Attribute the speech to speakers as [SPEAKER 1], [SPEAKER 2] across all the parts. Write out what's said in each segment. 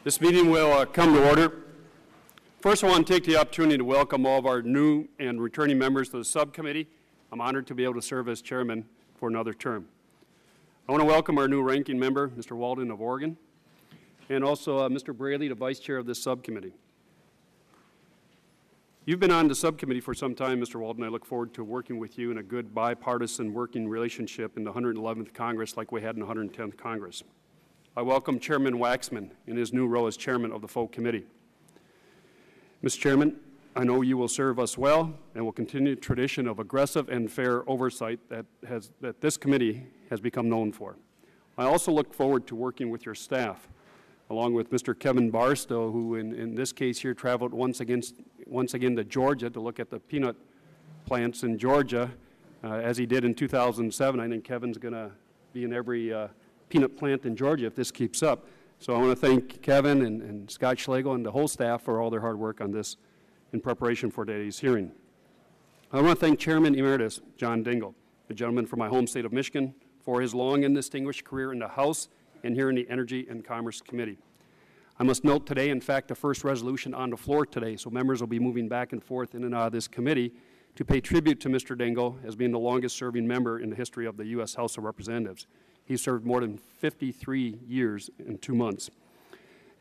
[SPEAKER 1] This meeting will come to order. First, I want to take the opportunity to welcome all of our new and returning members to the subcommittee. I'm honored to be able to serve as chairman for another term. I want to welcome our new ranking member, Mr. Walden of Oregon, and also Mr. Braley, the vice chair of this subcommittee. You've been on the subcommittee for some time, Mr. Walden. I look forward to working with you in a good bipartisan working relationship in the 111th Congress like we had in the 110th Congress. I welcome Chairman Waxman in his new role as chairman of the full committee. Mr. Chairman, I know you will serve us well and will continue the tradition of aggressive and fair oversight that this committee has become known for. I also look forward to working with your staff, along with Mr. Kevin Barstow, who in this case here traveled once again to Georgia to look at the peanut plants in Georgia, as he did in 2007. I think Kevin's going to be in every peanut plant in Georgia if this keeps up. So I want to thank Kevin and Scott Schlegel and the whole staff for all their hard work on this in preparation for today's hearing. I want to thank Chairman Emeritus John Dingell, the gentleman from my home state of Michigan, for his long and distinguished career in the House and here in the Energy and Commerce Committee. I must note today, in fact, the first resolution on the floor today, so members will be moving back and forth in and out of this committee to pay tribute to Mr. Dingell as being the longest serving member in the history of the U.S. House of Representatives. He served more than 53 years and 2 months.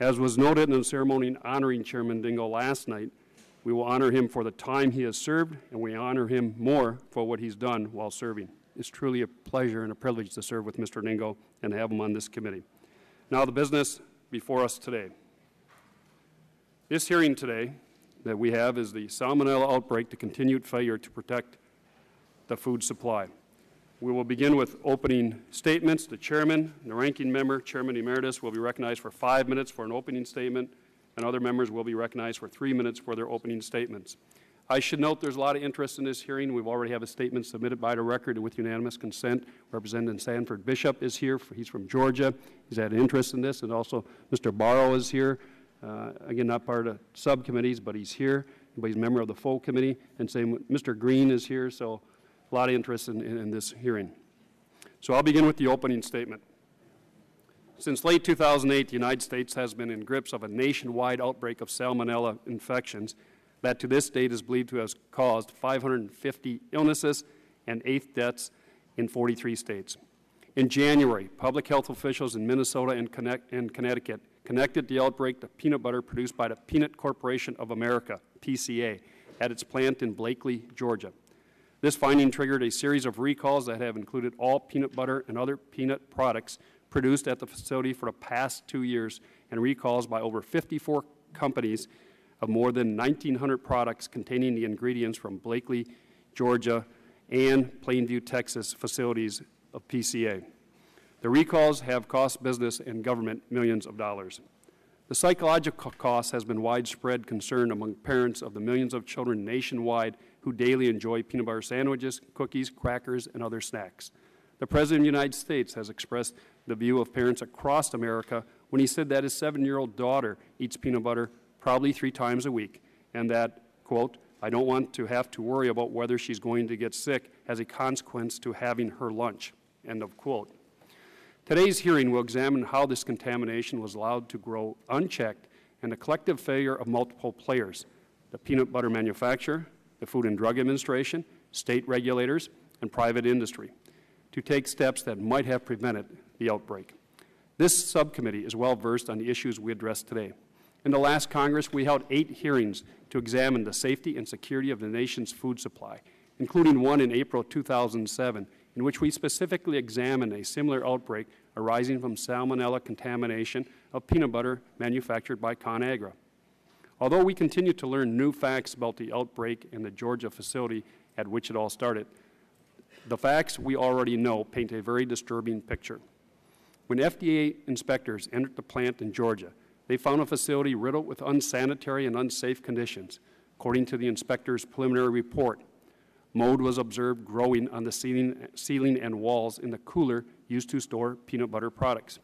[SPEAKER 1] As was noted in the ceremony honoring Chairman Dingell last night, we will honor him for the time he has served, and we honor him more for what he's done while serving. It's truly a pleasure and a privilege to serve with Mr. Dingell and have him on this committee. Now the business before us today. This hearing today that we have is the Salmonella outbreak, the continued failure to protect the food supply. We will begin with opening statements. The chairman, the ranking member, Chairman Emeritus, will be recognized for 5 minutes for an opening statement, and other members will be recognized for 3 minutes for their opening statements. I should note there's a lot of interest in this hearing. We've already have a statement submitted by the record with unanimous consent. Representative Sanford Bishop is here. He's from Georgia. He's had an interest in this, and also Mr. Barrow is here. Again, not part of the subcommittees, but he's here. But he's a member of the full committee. And same with Mr. Green is here, so a lot of interest in this hearing. So I'll begin with the opening statement. Since late 2008, the United States has been in grips of a nationwide outbreak of Salmonella infections that to this date is believed to have caused 550 illnesses and 8 deaths in 43 states. In January, public health officials in Minnesota and Connecticut connected the outbreak to peanut butter produced by the Peanut Corporation of America, PCA, at its plant in Blakely, Georgia. This finding triggered a series of recalls that have included all peanut butter and other peanut products produced at the facility for the past 2 years, and recalls by over 54 companies of more than 1,900 products containing the ingredients from Blakely, Georgia, and Plainview, Texas facilities of PCA. The recalls have cost business and government millions of dollars. The psychological cost has been widespread concern among parents of the millions of children nationwide who daily enjoy peanut butter sandwiches, cookies, crackers, and other snacks. The President of the United States has expressed the view of parents across America when he said that his 7-year-old daughter eats peanut butter probably 3 times a week, and that, quote, "I don't want to have to worry about whether she's going to get sick as a consequence to having her lunch," end of quote. Today's hearing will examine how this contamination was allowed to grow unchecked and the collective failure of multiple players, the peanut butter manufacturer, the Food and Drug Administration, state regulators, and private industry, to take steps that might have prevented the outbreak. This subcommittee is well versed on the issues we addressed today. In the last Congress, we held 8 hearings to examine the safety and security of the nation's food supply, including one in April 2007, in which we specifically examined a similar outbreak arising from Salmonella contamination of peanut butter manufactured by ConAgra. Although we continue to learn new facts about the outbreak in the Georgia facility at which it all started, the facts we already know paint a very disturbing picture. When FDA inspectors entered the plant in Georgia, they found a facility riddled with unsanitary and unsafe conditions. According to the inspector's preliminary report, mold was observed growing on the ceiling and walls in the cooler used to store peanut butter products.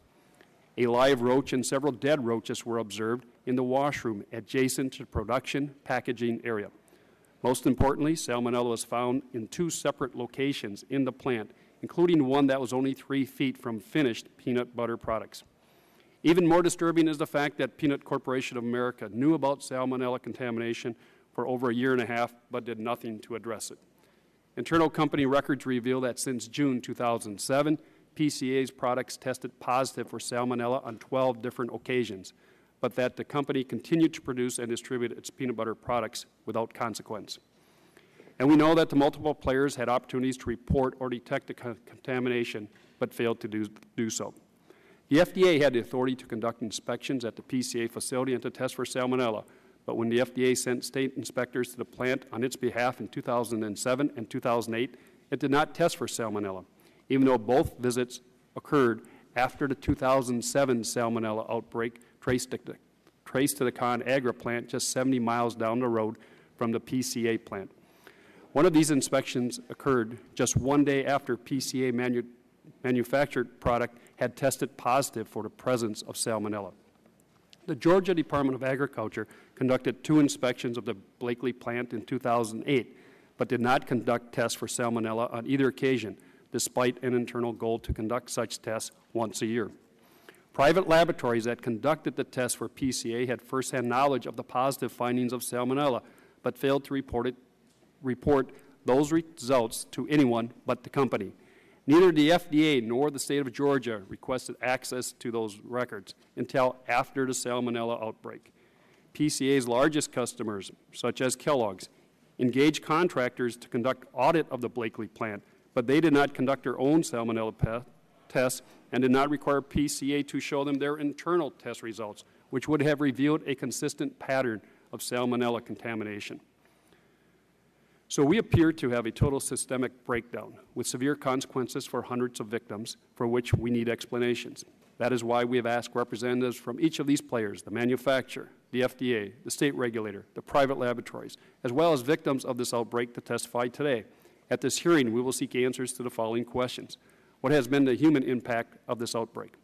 [SPEAKER 1] A live roach and several dead roaches were observed in the washroom adjacent to the production packaging area. Most importantly, Salmonella was found in 2 separate locations in the plant, including one that was only 3 feet from finished peanut butter products. Even more disturbing is the fact that Peanut Corporation of America knew about Salmonella contamination for over a year and a half, but did nothing to address it. Internal company records reveal that since June 2007, PCA's products tested positive for Salmonella on 12 different occasions, but that the company continued to produce and distribute its peanut butter products without consequence. And we know that the multiple players had opportunities to report or detect the contamination, but failed to do so. The FDA had the authority to conduct inspections at the PCA facility and to test for Salmonella, but when the FDA sent state inspectors to the plant on its behalf in 2007 and 2008, it did not test for Salmonella, even though both visits occurred after the 2007 Salmonella outbreak traced to the ConAgra plant just 70 miles down the road from the PCA plant. One of these inspections occurred just one day after PCA manufactured product had tested positive for the presence of Salmonella. The Georgia Department of Agriculture conducted 2 inspections of the Blakely plant in 2008, but did not conduct tests for Salmonella on either occasion, despite an internal goal to conduct such tests once a year. Private laboratories that conducted the tests for PCA had firsthand knowledge of the positive findings of Salmonella, but failed to report those results to anyone but the company. Neither the FDA nor the state of Georgia requested access to those records until after the Salmonella outbreak. PCA's largest customers, such as Kellogg's, engaged contractors to conduct audit of the Blakely plant, but they did not conduct their own Salmonella tests and did not require PCA to show them their internal test results, which would have revealed a consistent pattern of Salmonella contamination. So we appear to have a total systemic breakdown with severe consequences for hundreds of victims for which we need explanations. That is why we have asked representatives from each of these players, the manufacturer, the FDA, the state regulator, the private laboratories, as well as victims of this outbreak to testify today. At this hearing, we will seek answers to the following questions. What has been the human impact of this outbreak?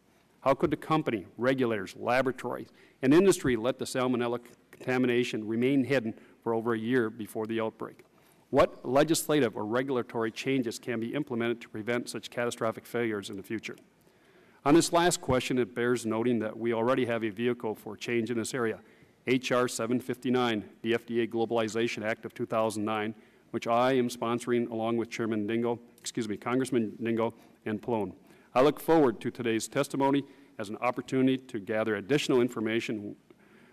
[SPEAKER 1] How could the company, regulators, laboratories, and industry let the Salmonella contamination remain hidden for over a year before the outbreak? What legislative or regulatory changes can be implemented to prevent such catastrophic failures in the future? On this last question, it bears noting that we already have a vehicle for change in this area, H.R. 759, the FDA Globalization Act of 2009, which I am sponsoring along with Congressman Dingell and Pallone. I look forward to today's testimony as an opportunity to gather additional information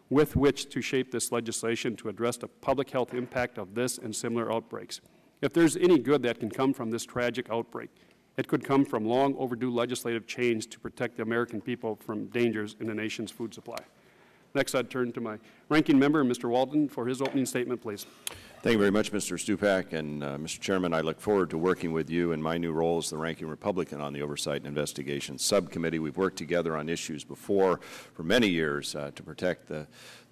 [SPEAKER 1] with which to shape this legislation to address the public health impact of this and similar outbreaks. If there's any good that can come from this tragic outbreak, it could come from long overdue legislative change to protect the American people from dangers in the nation's food supply. Next, I'd turn to my ranking member, Mr. Walden, for his opening statement, please.
[SPEAKER 2] Thank you very much, Mr. Stupak. And Mr. Chairman, I look forward to working with you in my new role as the ranking Republican on the Oversight and Investigations Subcommittee. We've worked together on issues before for many years to protect the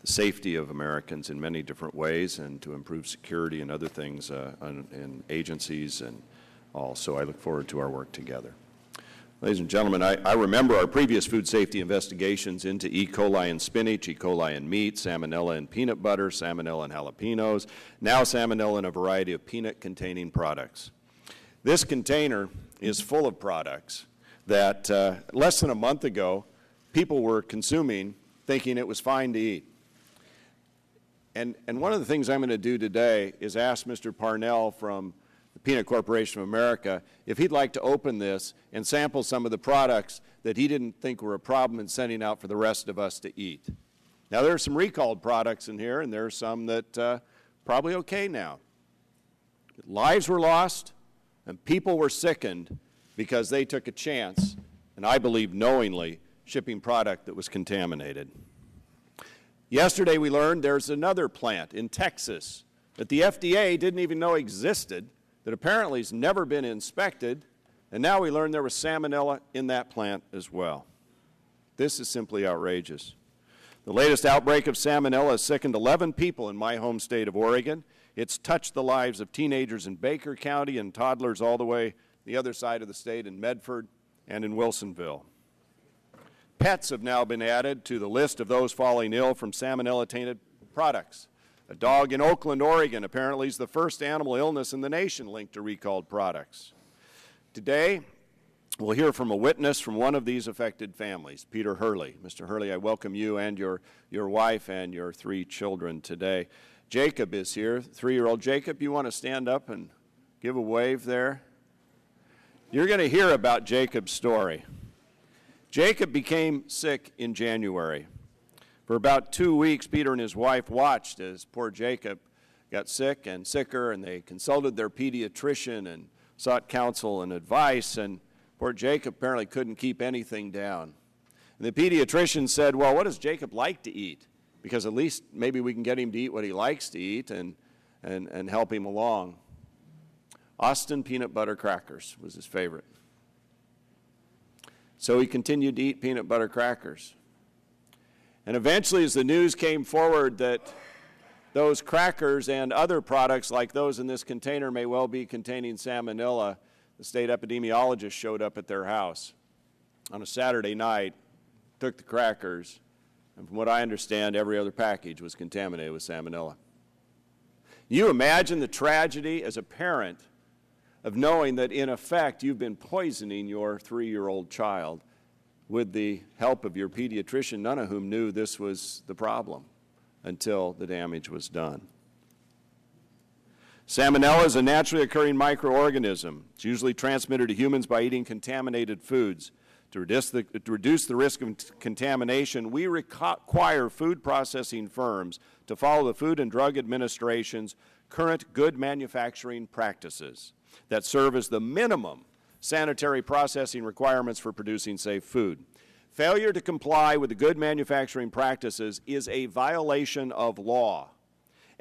[SPEAKER 2] safety of Americans in many different ways and to improve security and other things in agencies and all. So I look forward to our work together. Ladies and gentlemen, I remember our previous food safety investigations into E. coli in spinach, E. coli in meat, Salmonella in peanut butter, Salmonella in jalapenos, now Salmonella in a variety of peanut-containing products. This container is full of products that less than a month ago people were consuming thinking it was fine to eat. And one of the things I'm going to do today is ask Mr. Parnell from the Peanut Corporation of America if he'd like to open this and sample some of the products that he didn't think were a problem in sending out for the rest of us to eat. Now, there are some recalled products in here, and there are some that probably okay now. Lives were lost, and people were sickened because they took a chance, and I believe knowingly, shipping product that was contaminated. Yesterday, we learned there's another plant in Texas that the FDA didn't even know existed, that apparently has never been inspected, and now we learn there was Salmonella in that plant as well. This is simply outrageous. The latest outbreak of Salmonella has sickened 11 people in my home state of Oregon. It's touched the lives of teenagers in Baker County and toddlers all the way the other side of the state in Medford and in Wilsonville. Pets have now been added to the list of those falling ill from Salmonella-tainted products. A dog in Oakland, Oregon, apparently is the first animal illness in the nation linked to recalled products. Today, We'll hear from a witness from one of these affected families, Peter Hurley. Mr. Hurley, I welcome you and your wife and your 3 children today. Jacob is here, 3-year-old Jacob. You want to stand up and give a wave there? You're going to hear about Jacob's story. Jacob became sick in January. For about 2 weeks, Peter and his wife watched as poor Jacob got sick and sicker, and they consulted their pediatrician and sought counsel and advice, and poor Jacob apparently couldn't keep anything down. And the pediatrician said, well, what does Jacob like to eat? Because at least maybe we can get him to eat what he likes to eat and help him along. Austin peanut butter crackers was his favorite. So he continued to eat peanut butter crackers. And eventually, as the news came forward that those crackers and other products like those in this container may well be containing salmonella, the state epidemiologist showed up at their house on a Saturday night, took the crackers, and from what I understand, every other package was contaminated with salmonella. You imagine the tragedy as a parent of knowing that, in effect, you've been poisoning your 3-year-old child with the help of your pediatrician, none of whom knew this was the problem until the damage was done. Salmonella is a naturally occurring microorganism. It's usually transmitted to humans by eating contaminated foods. To reduce the risk of contamination, we require food processing firms to follow the Food and Drug Administration's current good manufacturing practices that serve as the minimum sanitary processing requirements for producing safe food. Failure to comply with the good manufacturing practices is a violation of law.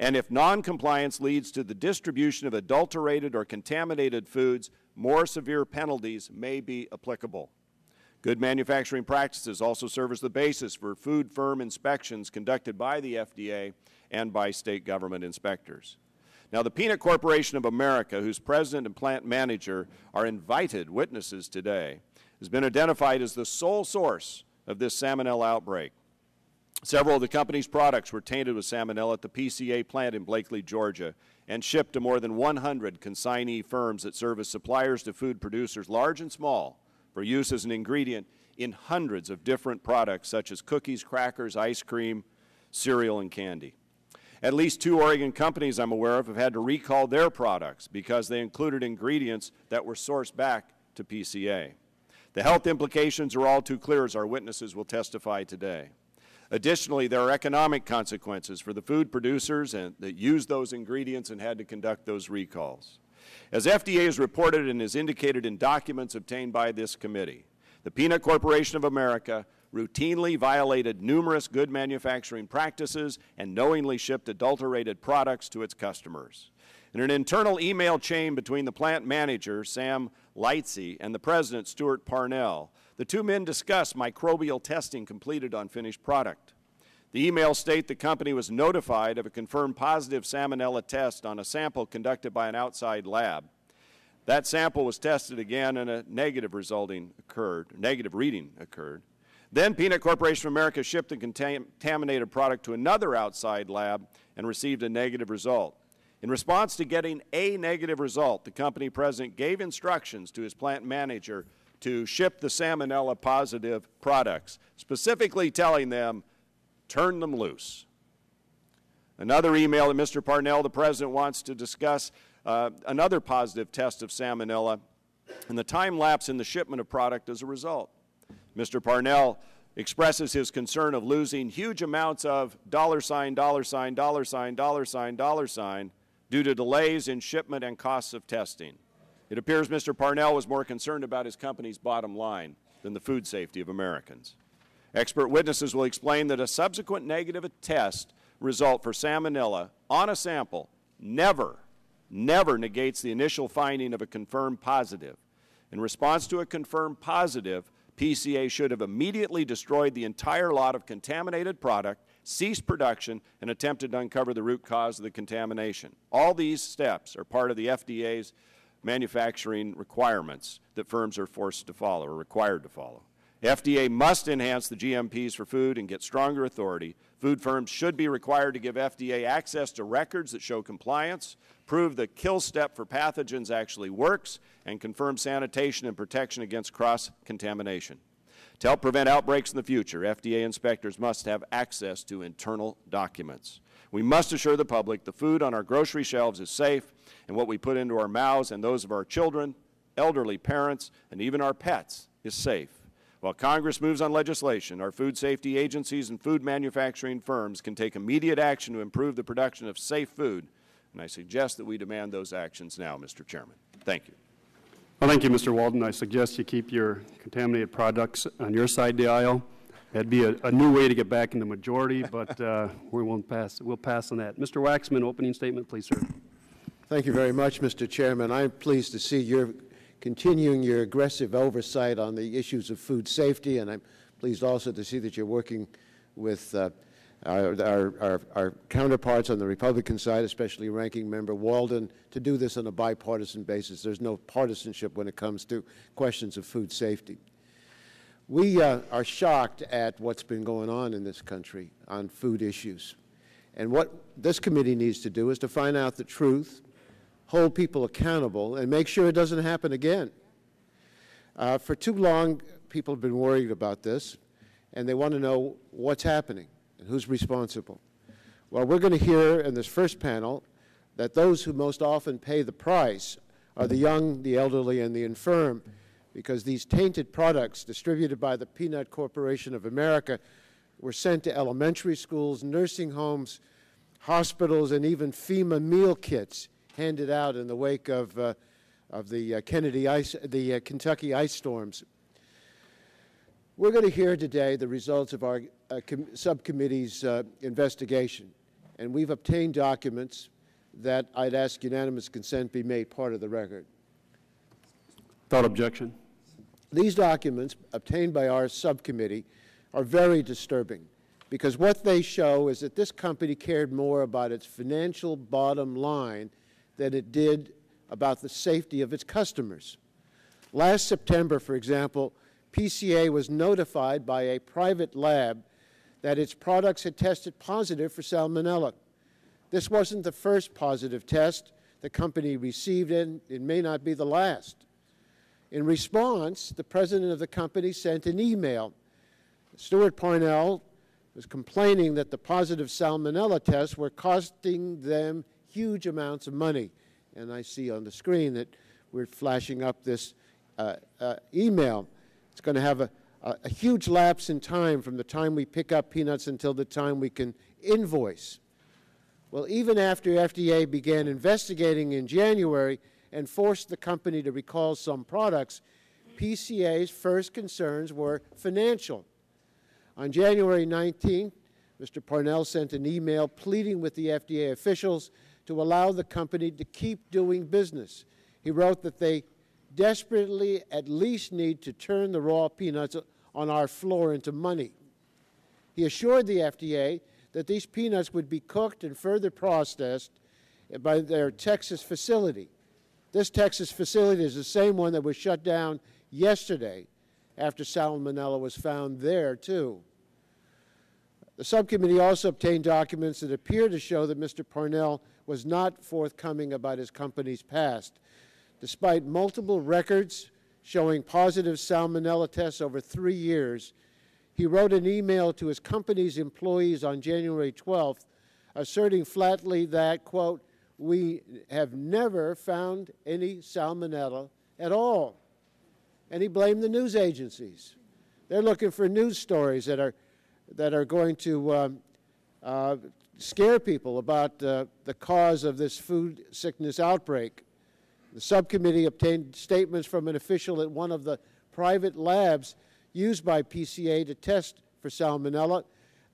[SPEAKER 2] And if noncompliance leads to the distribution of adulterated or contaminated foods, more severe penalties may be applicable. Good manufacturing practices also serve as the basis for food firm inspections conducted by the FDA and by state government inspectors. Now, the Peanut Corporation of America, whose president and plant manager are invited witnesses today, has been identified as the sole source of this salmonella outbreak. Several of the company's products were tainted with salmonella at the PCA plant in Blakely, Georgia, and shipped to more than 100 consignee firms that serve as suppliers to food producers, large and small, for use as an ingredient in hundreds of different products such as cookies, crackers, ice cream, cereal, and candy. At least 2 Oregon companies I'm aware of have had to recall their products because they included ingredients that were sourced back to PCA. The health implications are all too clear, as our witnesses will testify today. Additionally, there are economic consequences for the food producers that used those ingredients and had to conduct those recalls. As FDA has reported and is indicated in documents obtained by this committee, the Peanut Corporation of America routinely violated numerous good manufacturing practices and knowingly shipped adulterated products to its customers. In an internal email chain between the plant manager, Sam Lightsey, and the president, Stuart Parnell, the 2 men discussed microbial testing completed on finished product. The emails state the company was notified of a confirmed positive salmonella test on a sample conducted by an outside lab. That sample was tested again and a negative reading occurred. Then Peanut Corporation of America shipped the contaminated product to another outside lab and received a negative result. In response to getting a negative result, the company president gave instructions to his plant manager to ship the salmonella-positive products, specifically telling them, turn them loose. Another email that Mr. Parnell, the president, wants to discuss another positive test of salmonella and the time lapse in the shipment of product as a result. Mr. Parnell expresses his concern of losing huge amounts of $, $, due to delays in shipment and costs of testing. It appears Mr. Parnell was more concerned about his company's bottom line than the food safety of Americans. Expert witnesses will explain that a subsequent negative test result for salmonella on a sample never negates the initial finding of a confirmed positive. In response to a confirmed positive, PCA should have immediately destroyed the entire lot of contaminated product, ceased production, and attempted to uncover the root cause of the contamination. All these steps are part of the FDA's manufacturing requirements that firms are forced to follow or required to follow. FDA must enhance the GMPs for food and get stronger authority. Food firms should be required to give FDA access to records that show compliance, prove the kill step for pathogens actually works, and confirm sanitation and protection against cross-contamination. To help prevent outbreaks in the future, FDA inspectors must have access to internal documents. We must assure the public the food on our grocery shelves is safe, and what we put into our mouths and those of our children, elderly parents, and even our pets is safe. While Congress moves on legislation, our food safety agencies and food manufacturing firms can take immediate action to improve the production of safe food, and I suggest that we demand those actions now, Mr. Chairman. Thank you.
[SPEAKER 1] Well, thank you, Mr. Walden. I suggest you keep your contaminated products on your side of the aisle. That'd be a new way to get back in the majority, but we won't pass. We'll pass on that. Mr. Waxman, opening statement, please, sir.
[SPEAKER 3] Thank you very much, Mr. Chairman. I'm pleased to see you're continuing your aggressive oversight on the issues of food safety, and I'm pleased also to see that you're working with our counterparts on the Republican side, especially Ranking Member Walden, to do this on a bipartisan basis. There's no partisanship when it comes to questions of food safety. We are shocked at what's been going on in this country on food issues. And what this committee needs to do is to find out the truth, hold people accountable, and make sure it doesn't happen again. For too long, people have been worried about this, and they want to know what's happening and who's responsible. Well, we're going to hear in this first panel that those who most often pay the price are the young, the elderly, and the infirm, because these tainted products distributed by the Peanut Corporation of America were sent to elementary schools, nursing homes, hospitals, and even FEMA meal kits handed out in the wake of the Kentucky ice storms. We're going to hear today the results of our subcommittee's investigation, and we've obtained documents that I'd ask unanimous consent be made part of the record.
[SPEAKER 1] Without objection.
[SPEAKER 3] These documents, obtained by our subcommittee, are very disturbing because what they show is that this company cared more about its financial bottom line than it did about the safety of its customers. Last September, for example, PCA was notified by a private lab that its products had tested positive for Salmonella. This wasn't the first positive test the company received, and it may not be the last. In response, the president of the company sent an email. Stuart Parnell was complaining that the positive Salmonella tests were costing them huge amounts of money. And I see on the screen that we're flashing up this email. It's going to have a huge lapse in time from the time we pick up peanuts until the time we can invoice. Well, even after FDA began investigating in January and forced the company to recall some products, PCA's first concerns were financial. On January 19th, Mr. Parnell sent an email pleading with the FDA officials to allow the company to keep doing business. He wrote that they desperately at least need to turn the raw peanuts on our floor into money. He assured the FDA that these peanuts would be cooked and further processed by their Texas facility. This Texas facility is the same one that was shut down yesterday after Salmonella was found there, too. The subcommittee also obtained documents that appear to show that Mr. Parnell was not forthcoming about his company's past. Despite multiple records showing positive Salmonella tests over 3 years, he wrote an email to his company's employees on January 12th asserting flatly that, quote, "We have never found any Salmonella at all." And he blamed the news agencies. They're looking for news stories that are going to scare people about the cause of this food sickness outbreak. The subcommittee obtained statements from an official at one of the private labs used by PCA to test for Salmonella.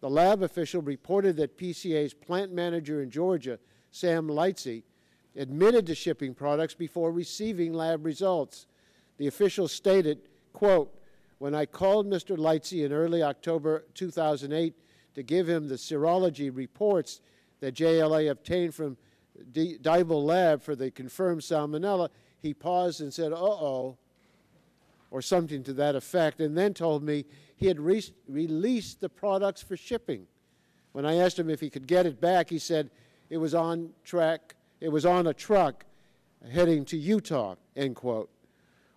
[SPEAKER 3] The lab official reported that PCA's plant manager in Georgia, Sam Lightsey, admitted to shipping products before receiving lab results. The official stated, quote, "When I called Mr. Lightsey in early October 2008 to give him the serology reports that JLA obtained from Diebel Lab for the confirmed Salmonella, he paused and said, uh-oh, or something to that effect, and then told me he had released the products for shipping. When I asked him if he could get it back, he said it was on track it was on a truck heading to Utah, end quote.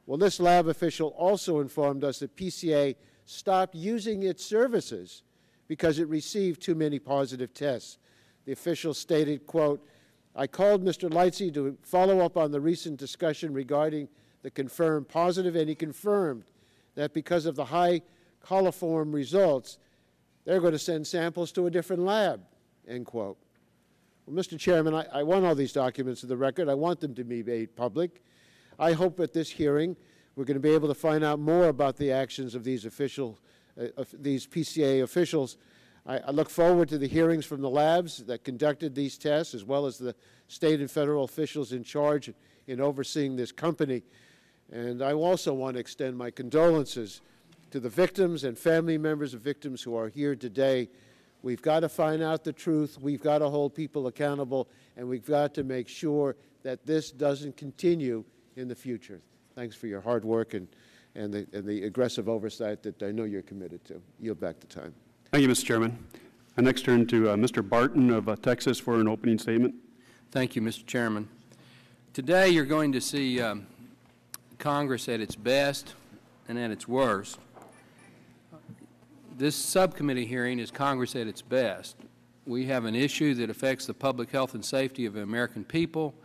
[SPEAKER 3] Well, this lab official also informed us that PCA stopped using its services because it received too many positive tests. The official stated, quote, I called Mr. Lightsey to follow up on the recent discussion regarding the confirmed positive, and he confirmed that because of the high coliform results, they're going to send samples to a different lab, end quote. Well, Mr. Chairman, I want all these documents to the record. I want them to be made public. I hope at this hearing we're going to be able to find out more about the actions of these these PCA officials. I look forward to the hearings from the labs that conducted these tests, as well as the state and federal officials in charge in overseeing this company. And I also want to extend my condolences to the victims and family members of victims who are here today. We've got to find out the truth. We've got to hold people accountable, and we've got to make sure that this doesn't continue in the future. Thanks for your hard work and the aggressive oversight that I know you're committed to. Yield back the time.
[SPEAKER 1] Thank you, Mr. Chairman. I next turn to Mr. Barton of Texas for an opening statement.
[SPEAKER 4] Thank you, Mr. Chairman. Today you're going to see Congress at its best and at its worst. This subcommittee hearing is Congress at its best. We have an issue that affects the public health and safety of the American people.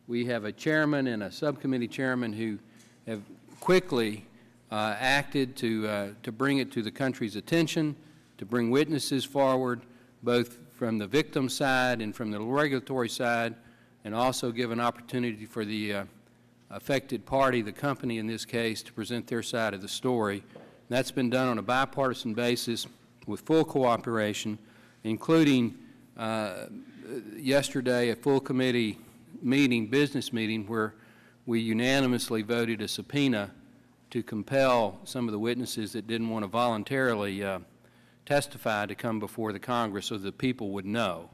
[SPEAKER 4] We have a chairman and a subcommittee chairman who have quickly acted to bring it to the country's attention, to bring witnesses forward, both from the victim side and from the regulatory side, and also give an opportunity for the affected party, the company in this case, to present their side of the story. That's been done on a bipartisan basis with full cooperation, including yesterday a full committee meeting, business meeting, where we unanimously voted a subpoena to compel some of the witnesses that didn't want to voluntarily testify to come before the Congress so that people would know.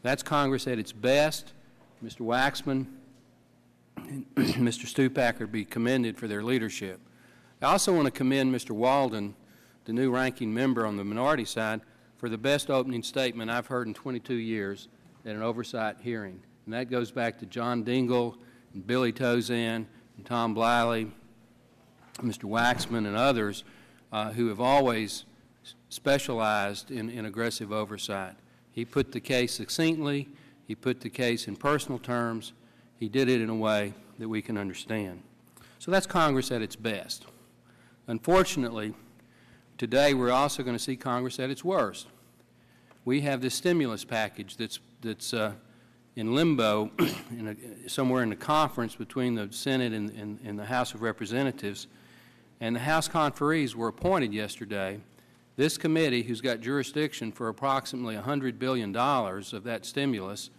[SPEAKER 4] That's Congress at its best. Mr. Waxman and Mr. Stupacker be commended for their leadership. I also want to commend Mr. Walden, the new ranking member on the minority side, for the best opening statement I've heard in 22 years at an oversight hearing. And that goes back to John Dingell and Billy Tozan and Tom Bliley, Mr. Waxman and others who have always specialized in aggressive oversight. He put the case succinctly. He put the case in personal terms. He did it in a way that we can understand. So that's Congress at its best. Unfortunately, today we're also going to see Congress at its worst. We have this stimulus package that's in limbo somewhere in the conference between the Senate and the House of Representatives, and the House conferees were appointed yesterday. This committee, who's got jurisdiction for approximately $100 billion of that stimulus,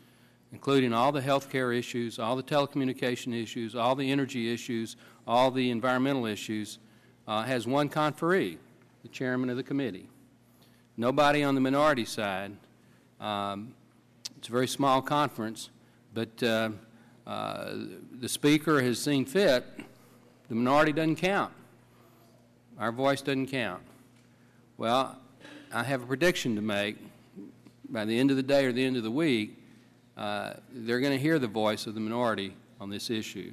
[SPEAKER 4] including all the health care issues, all the telecommunication issues, all the energy issues, all the environmental issues, has one conferee, the chairman of the committee. Nobody on the minority side. It's a very small conference, but the Speaker has seen fit. The minority doesn't count. Our voice doesn't count. Well, I have a prediction to make. By the end of the day or the end of the week, they're going to hear the voice of the minority on this issue.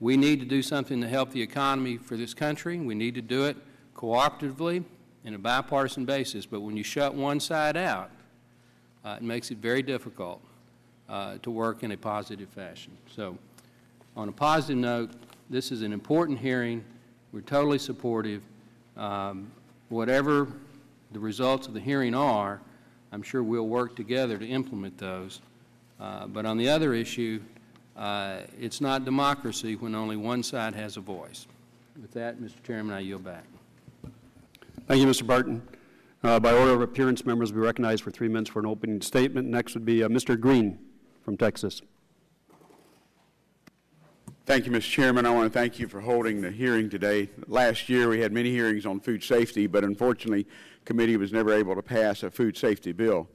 [SPEAKER 4] We need to do something to help the economy for this country. We need to do it cooperatively in a bipartisan basis. But when you shut one side out, it makes it very difficult to work in a positive fashion. So on a positive note, this is an important hearing. We're totally supportive. Whatever the results of the hearing are, I'm sure we'll work together to implement those. But on the other issue, it's not democracy when only one side has a voice. With that, Mr. Chairman, I yield back.
[SPEAKER 1] Thank you, Mr. Barton. By order of appearance, members will be recognized for 3 minutes for an opening statement. Next would be Mr. Green from Texas.
[SPEAKER 5] Thank you, Mr. Chairman. I want to thank you for holding the hearing today. Last year we had many hearings on food safety, but unfortunately the committee was never able to pass a food safety bill.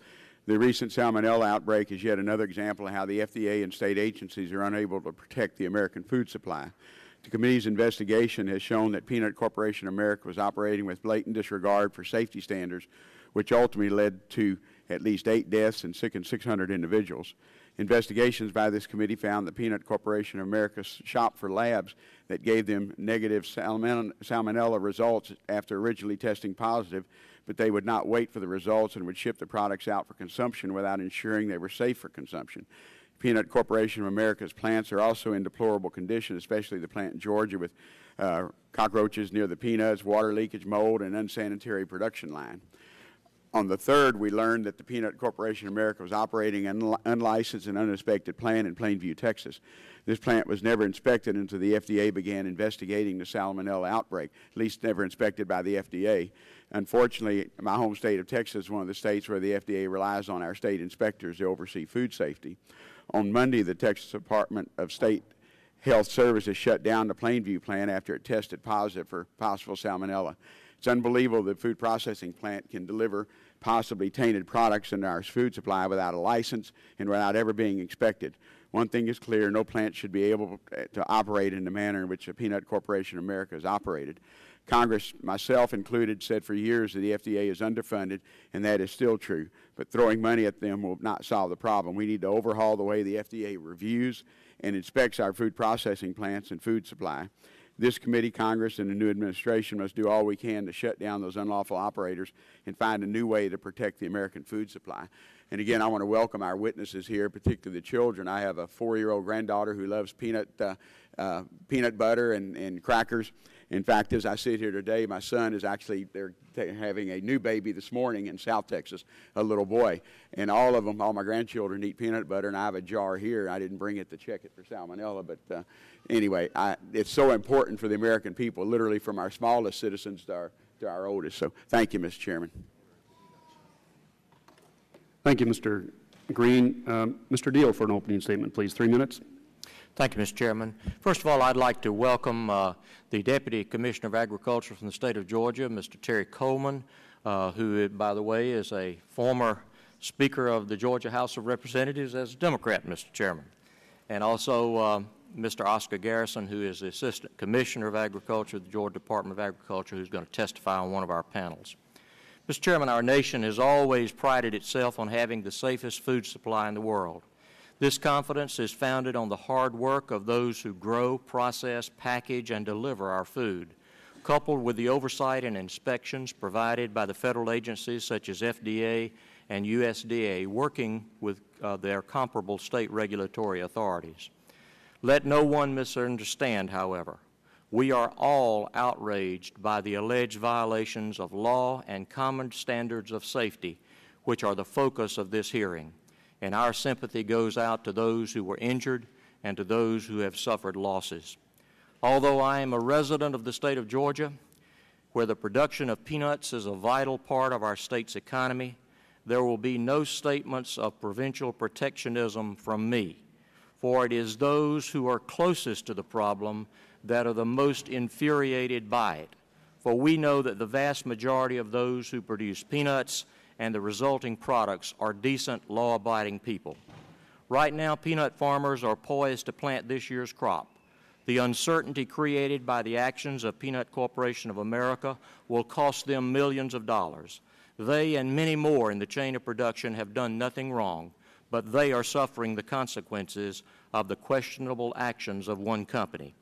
[SPEAKER 5] The recent Salmonella outbreak is yet another example of how the FDA and state agencies are unable to protect the American food supply. The committee's investigation has shown that Peanut Corporation America was operating with blatant disregard for safety standards, which ultimately led to at least 8 deaths and sickened 600 individuals. Investigations by this committee found the Peanut Corporation of America shopped for labs that gave them negative salmonella results after originally testing positive, but they would not wait for the results and would ship the products out for consumption without ensuring they were safe for consumption. Peanut Corporation of America's plants are also in deplorable condition, especially the plant in Georgia with cockroaches near the peanuts, water leakage, mold, and unsanitary production line. On the 3rd, we learned that the Peanut Corporation of America was operating an unlicensed and uninspected plant in Plainview, Texas. This plant was never inspected until the FDA began investigating the Salmonella outbreak, at least never inspected by the FDA. Unfortunately, my home state of Texas is one of the states where the FDA relies on our state inspectors to oversee food safety. On Monday, the Texas Department of State Health Services shut down the Plainview plant after it tested positive for possible salmonella. It's unbelievable that a food processing plant can deliver possibly tainted products into our food supply without a license and without ever being inspected. One thing is clear, no plant should be able to operate in the manner in which the Peanut Corporation of America has operated. Congress, myself included, said for years that the FDA is underfunded, and that is still true. But throwing money at them will not solve the problem. We need to overhaul the way the FDA reviews and inspects our food processing plants and food supply. This committee, Congress, and the new administration must do all we can to shut down those unlawful operators and find a new way to protect the American food supply. And again, I want to welcome our witnesses here, particularly the children. I have a 4-year-old granddaughter who loves peanut butter and crackers. In fact, as I sit here today, my son is actually, they're having a new baby this morning in South Texas, a little boy. And all of them, all my grandchildren eat peanut butter, and I have a jar here. I didn't bring it to check it for salmonella, but anyway, it's so important for the American people, literally from our smallest citizens to our oldest. So thank you, Mr. Chairman.
[SPEAKER 1] Thank you, Mr. Green. Mr. Deal for an opening statement, please. 3 minutes.
[SPEAKER 6] Thank you, Mr. Chairman. First of all, I'd like to welcome the Deputy Commissioner of Agriculture from the state of Georgia, Mr. Terry Coleman, who, by the way, is a former Speaker of the Georgia House of Representatives as a Democrat, Mr. Chairman. And also Mr. Oscar Garrison, who is the Assistant Commissioner of Agriculture of the Georgia Department of Agriculture, who's going to testify on one of our panels. Mr. Chairman, our nation has always prided itself on having the safest food supply in the world. This confidence is founded on the hard work of those who grow, process, package, and deliver our food, coupled with the oversight and inspections provided by the federal agencies such as FDA and USDA, working with their comparable state regulatory authorities. Let no one misunderstand, however. We are all outraged by the alleged violations of law and common standards of safety, which are the focus of this hearing. And our sympathy goes out to those who were injured and to those who have suffered losses. Although I am a resident of the state of Georgia, where the production of peanuts is a vital part of our state's economy, there will be no statements of provincial protectionism from me, for it is those who are closest to the problem that are the most infuriated by it. For we know that the vast majority of those who produce peanuts and the resulting products are decent, law-abiding people. Right now, peanut farmers are poised to plant this year's crop. The uncertainty created by the actions of Peanut Corporation of America will cost them millions of dollars. They and many more in the chain of production have done nothing wrong, but they are suffering the consequences of the questionable actions of one company.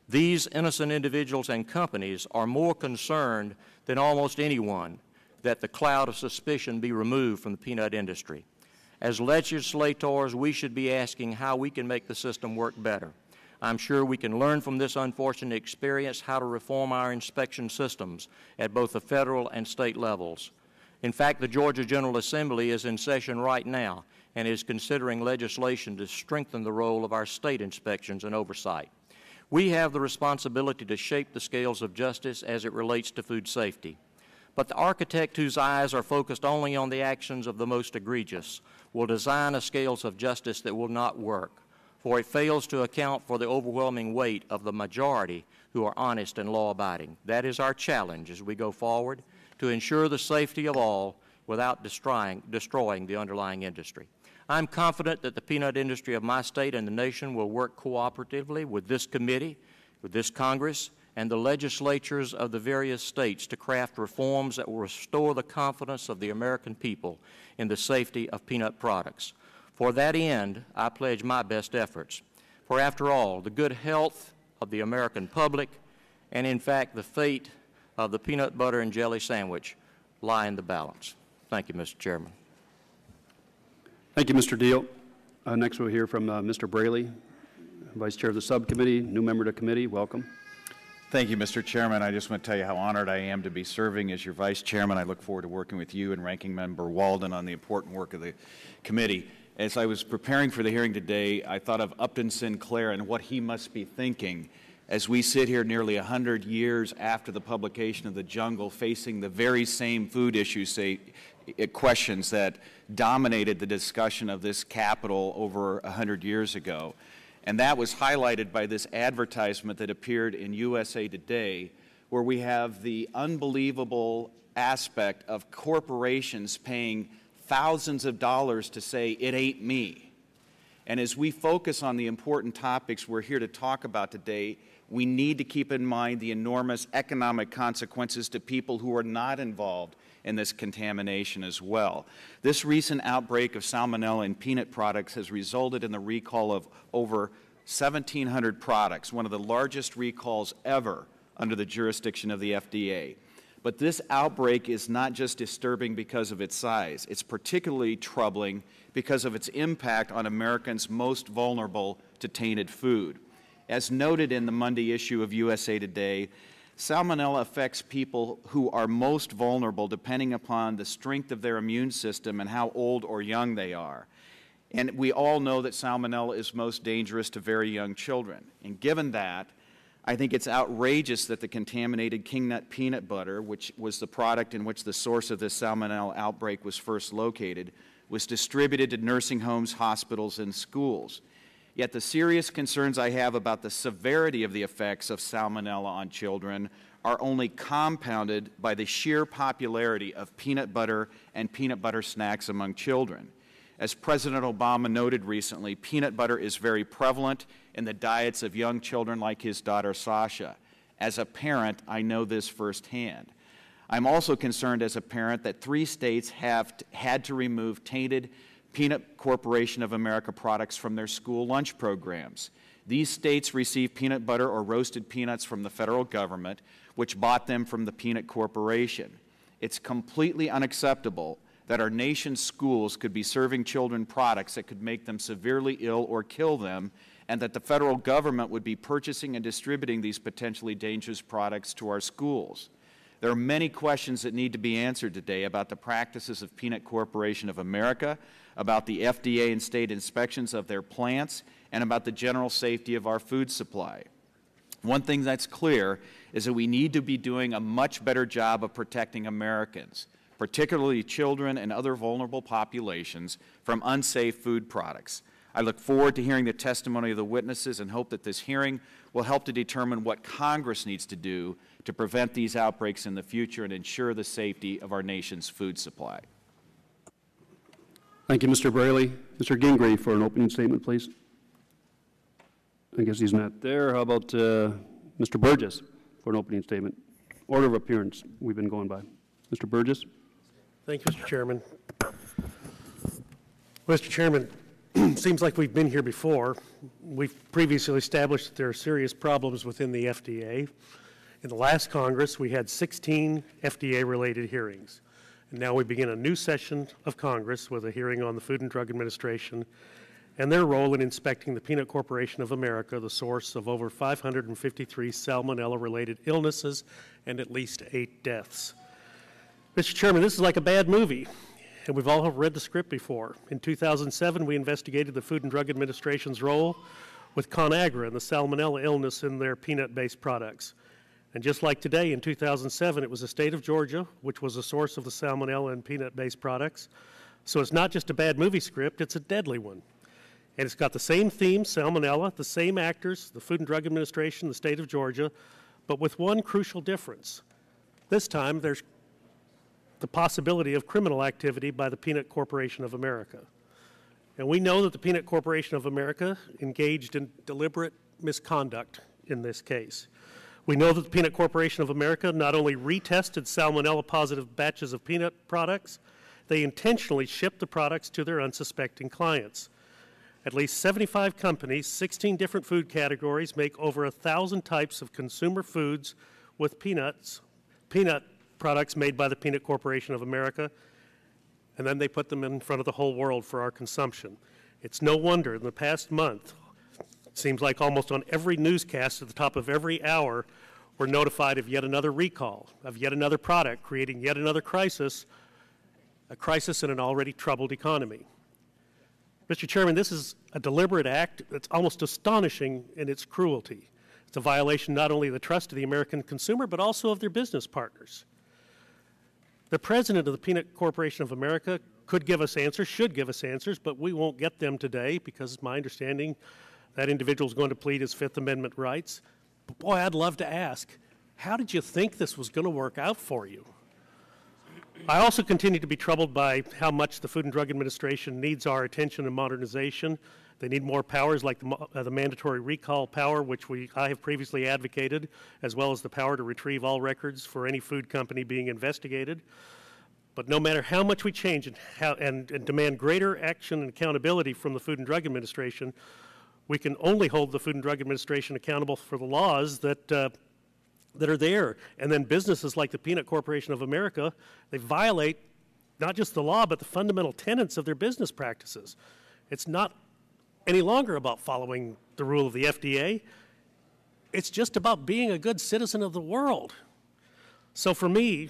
[SPEAKER 6] These innocent individuals and companies are more concerned than almost anyone that the cloud of suspicion be removed from the peanut industry. As legislators, we should be asking how we can make the system work better. I'm sure we can learn from this unfortunate experience how to reform our inspection systems at both the federal and state levels. In fact, the Georgia General Assembly is in session right now and is considering legislation to strengthen the role of our state inspections and oversight. We have the responsibility to shape the scales of justice as it relates to food safety. But the architect whose eyes are focused only on the actions of the most egregious will design a scales of justice that will not work, for it fails to account for the overwhelming weight of the majority who are honest and law-abiding. That is our challenge as we go forward, to ensure the safety of all without destroying the underlying industry. I'm confident that the peanut industry of my state and the nation will work cooperatively with this committee, with this Congress, and the legislatures of the various states to craft reforms that will restore the confidence of the American people in the safety of peanut products. For that end, I pledge my best efforts. For after all, the good health of the American public and, in fact, the fate of the peanut butter and jelly sandwich lie in the balance. Thank you, Mr. Chairman.
[SPEAKER 1] Thank you, Mr. Deal. Next we'll hear from Mr. Braley, Vice Chair of the Subcommittee, new member to committee. Welcome.
[SPEAKER 7] Thank you, Mr. Chairman. I just want to tell you how honored I am to be serving as your Vice Chairman. I look forward to working with you and Ranking Member Walden on the important work of the committee. As I was preparing for the hearing today, I thought of Upton Sinclair and what he must be thinking as we sit here nearly 100 years after the publication of The Jungle, facing the very same food issues, questions that dominated the discussion of this Capitol over 100 years ago. And that was highlighted by this advertisement that appeared in USA Today, where we have the unbelievable aspect of corporations paying thousands of dollars to say, "It ain't me." And as we focus on the important topics we're here to talk about today, we need to keep in mind the enormous economic consequences to people who are not involved in this contamination as well. This recent outbreak of Salmonella in peanut products has resulted in the recall of over 1,700 products, one of the largest recalls ever under the jurisdiction of the FDA. But this outbreak is not just disturbing because of its size. It's particularly troubling because of its impact on Americans most vulnerable to tainted food. As noted in the Monday issue of USA Today, Salmonella affects people who are most vulnerable depending upon the strength of their immune system and how old or young they are. And we all know that Salmonella is most dangerous to very young children. And given that, I think it's outrageous that the contaminated King Nut peanut butter, which was the product in which the source of this Salmonella outbreak was first located, was distributed to nursing homes, hospitals, and schools. Yet the serious concerns I have about the severity of the effects of Salmonella on children are only compounded by the sheer popularity of peanut butter and peanut butter snacks among children. As President Obama noted recently, peanut butter is very prevalent in the diets of young children like his daughter Sasha. As a parent, I know this firsthand. I'm also concerned as a parent that 3 states have had to remove tainted Peanut Corporation of America products from their school lunch programs. These states receive peanut butter or roasted peanuts from the federal government, which bought them from the Peanut Corporation. It's completely unacceptable that our nation's schools could be serving children products that could make them severely ill or kill them, and that the federal government would be purchasing and distributing these potentially dangerous products to our schools. There are many questions that need to be answered today about the practices of Peanut Corporation of America, about the FDA and state inspections of their plants, and about the general safety of our food supply. One thing that's clear is that we need to be doing a much better job of protecting Americans, particularly children and other vulnerable populations, from unsafe food products. I look forward to hearing the testimony of the witnesses and hope that this hearing will help to determine what Congress needs to do to prevent these outbreaks in the future and ensure the safety of our nation's food supply.
[SPEAKER 1] Thank you, Mr. Braley. Mr. Gingrey for an opening statement, please. I guess he's not there. How about Mr. Burgess for an opening statement? Order of appearance we've been going by. Mr. Burgess.
[SPEAKER 8] Thank you, Mr. Chairman. Mr. Chairman, seems like we've been here before. We've previously established that there are serious problems within the FDA. In the last Congress, we had 16 FDA-related hearings. And now we begin a new session of Congress with a hearing on the Food and Drug Administration and their role in inspecting the Peanut Corporation of America, the source of over 553 Salmonella-related illnesses and at least 8 deaths. Mr. Chairman, this is like a bad movie, and we've all read the script before. In 2007, we investigated the Food and Drug Administration's role with ConAgra and the Salmonella illness in their peanut-based products. And just like today, in 2007, it was the state of Georgia, which was the source of the Salmonella in peanut-based products. So it's not just a bad movie script, it's a deadly one. And it's got the same theme, Salmonella, the same actors, the Food and Drug Administration, the state of Georgia, but with one crucial difference. This time, there's the possibility of criminal activity by the Peanut Corporation of America. And we know that the Peanut Corporation of America engaged in deliberate misconduct in this case. We know that the Peanut Corporation of America not only retested Salmonella-positive batches of peanut products, they intentionally ship the products to their unsuspecting clients. At least 75 companies, 16 different food categories, make over 1,000 types of consumer foods with peanut products made by the Peanut Corporation of America, and then they put them in front of the whole world for our consumption. It's no wonder in the past month, it seems like almost on every newscast at the top of every hour, we're notified of yet another recall, of yet another product, creating yet another crisis, a crisis in an already troubled economy. Mr. Chairman, this is a deliberate act that's almost astonishing in its cruelty. It's a violation not only of the trust of the American consumer, but also of their business partners. The president of the Peanut Corporation of America could give us answers, should give us answers, but we won't get them today because it's my understanding that individual is going to plead his Fifth Amendment rights. But boy, I'd love to ask, how did you think this was going to work out for you? I also continue to be troubled by how much the Food and Drug Administration needs our attention and modernization. They need more powers like the mandatory recall power, which I have previously advocated, as well as the power to retrieve all records for any food company being investigated. But no matter how much we change and demand greater action and accountability from the Food and Drug Administration, we can only hold the Food and Drug Administration accountable for the laws that are there. And then businesses like the Peanut Corporation of America, they violate not just the law, but the fundamental tenets of their business practices. It's not any longer about following the rule of the FDA. It's just about being a good citizen of the world. So for me,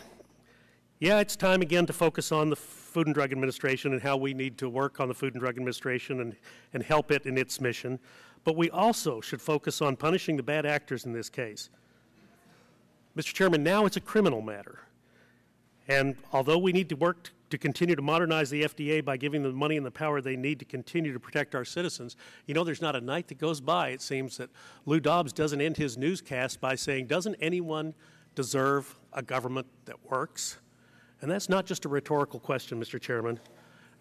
[SPEAKER 8] yeah, it's time again to focus on the Food and Drug Administration and how we need to work on the Food and Drug Administration and help it in its mission. But we also should focus on punishing the bad actors in this case. Mr. Chairman, now it's a criminal matter. And although we need to work to continue to modernize the FDA by giving them the money and the power they need to continue to protect our citizens, you know, there's not a night that goes by, it seems, that Lou Dobbs doesn't end his newscast by saying, doesn't anyone deserve a government that works? And that's not just a rhetorical question, Mr. Chairman.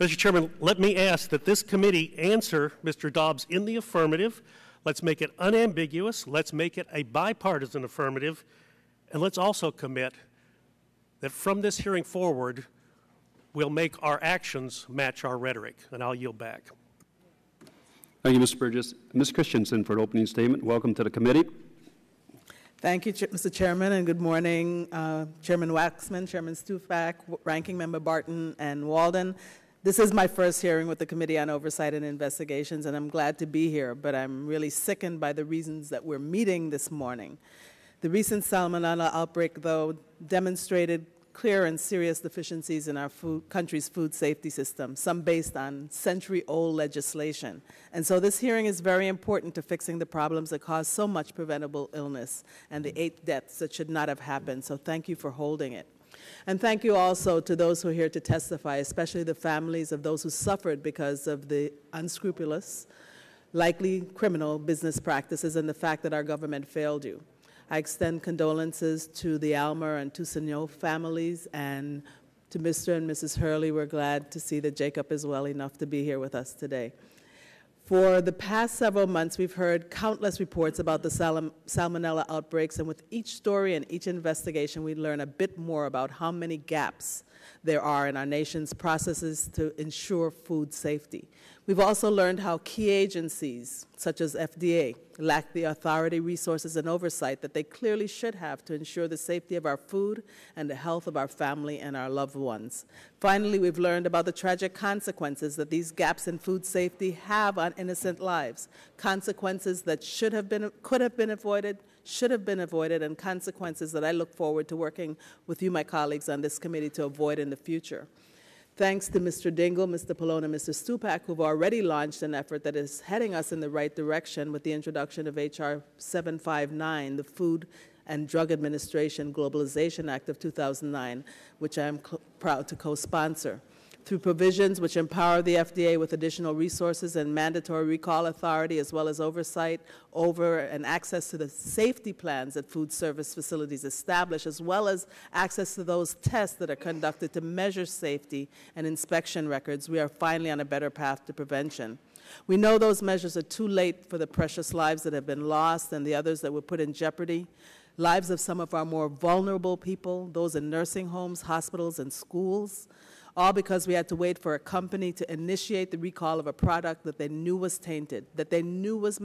[SPEAKER 8] Mr. Chairman, let me ask that this committee answer Mr. Dobbs in the affirmative. Let's make it unambiguous. Let's make it a bipartisan affirmative. And let's also commit that from this hearing forward, we'll make our actions match our rhetoric. And I'll yield back.
[SPEAKER 1] Thank you, Mr. Burgess. Ms. Christensen for an opening statement. Welcome to the committee.
[SPEAKER 9] Thank you, Mr. Chairman, and good morning, Chairman Waxman, Chairman Stupak, Ranking Member Barton, and Walden. This is my first hearing with the Committee on Oversight and Investigations, and I'm glad to be here, but I'm really sickened by the reasons that we're meeting this morning. The recent Salmonella outbreak, though, demonstrated clear and serious deficiencies in our country's food safety system, some based on century-old legislation. And so this hearing is very important to fixing the problems that cause so much preventable illness and the 8 deaths that should not have happened. So thank you for holding it. And thank you also to those who are here to testify, especially the families of those who suffered because of the unscrupulous, likely criminal business practices and the fact that our government failed you. I extend condolences to the Almer and Toussaint families, and to Mr. and Mrs. Hurley. We're glad to see that Jacob is well enough to be here with us today. For the past several months, we've heard countless reports about the Salmonella outbreaks, and with each story and each investigation, we learn a bit more about how many gaps there are in our nation's processes to ensure food safety. We've also learned how key agencies, such as FDA, lack the authority, resources, and oversight that they clearly should have to ensure the safety of our food and the health of our family and our loved ones. Finally, we've learned about the tragic consequences that these gaps in food safety have on innocent lives, consequences that could have been avoided, should have been avoided, and consequences that I look forward to working with you, my colleagues, on this committee to avoid in the future. Thanks to Mr. Dingell, Mr. Pallone, and Mr. Stupak, who've already launched an effort that is heading us in the right direction with the introduction of H.R. 759, the Food and Drug Administration Globalization Act of 2009, which I am proud to co-sponsor. Through provisions which empower the FDA with additional resources and mandatory recall authority, as well as oversight over and access to the safety plans that food service facilities establish, as well as access to those tests that are conducted to measure safety and inspection records, we are finally on a better path to prevention. We know those measures are too late for the precious lives that have been lost and the others that were put in jeopardy, lives of some of our more vulnerable people, those in nursing homes, hospitals, and schools, all because we had to wait for a company to initiate the recall of a product that they knew was tainted, that they knew was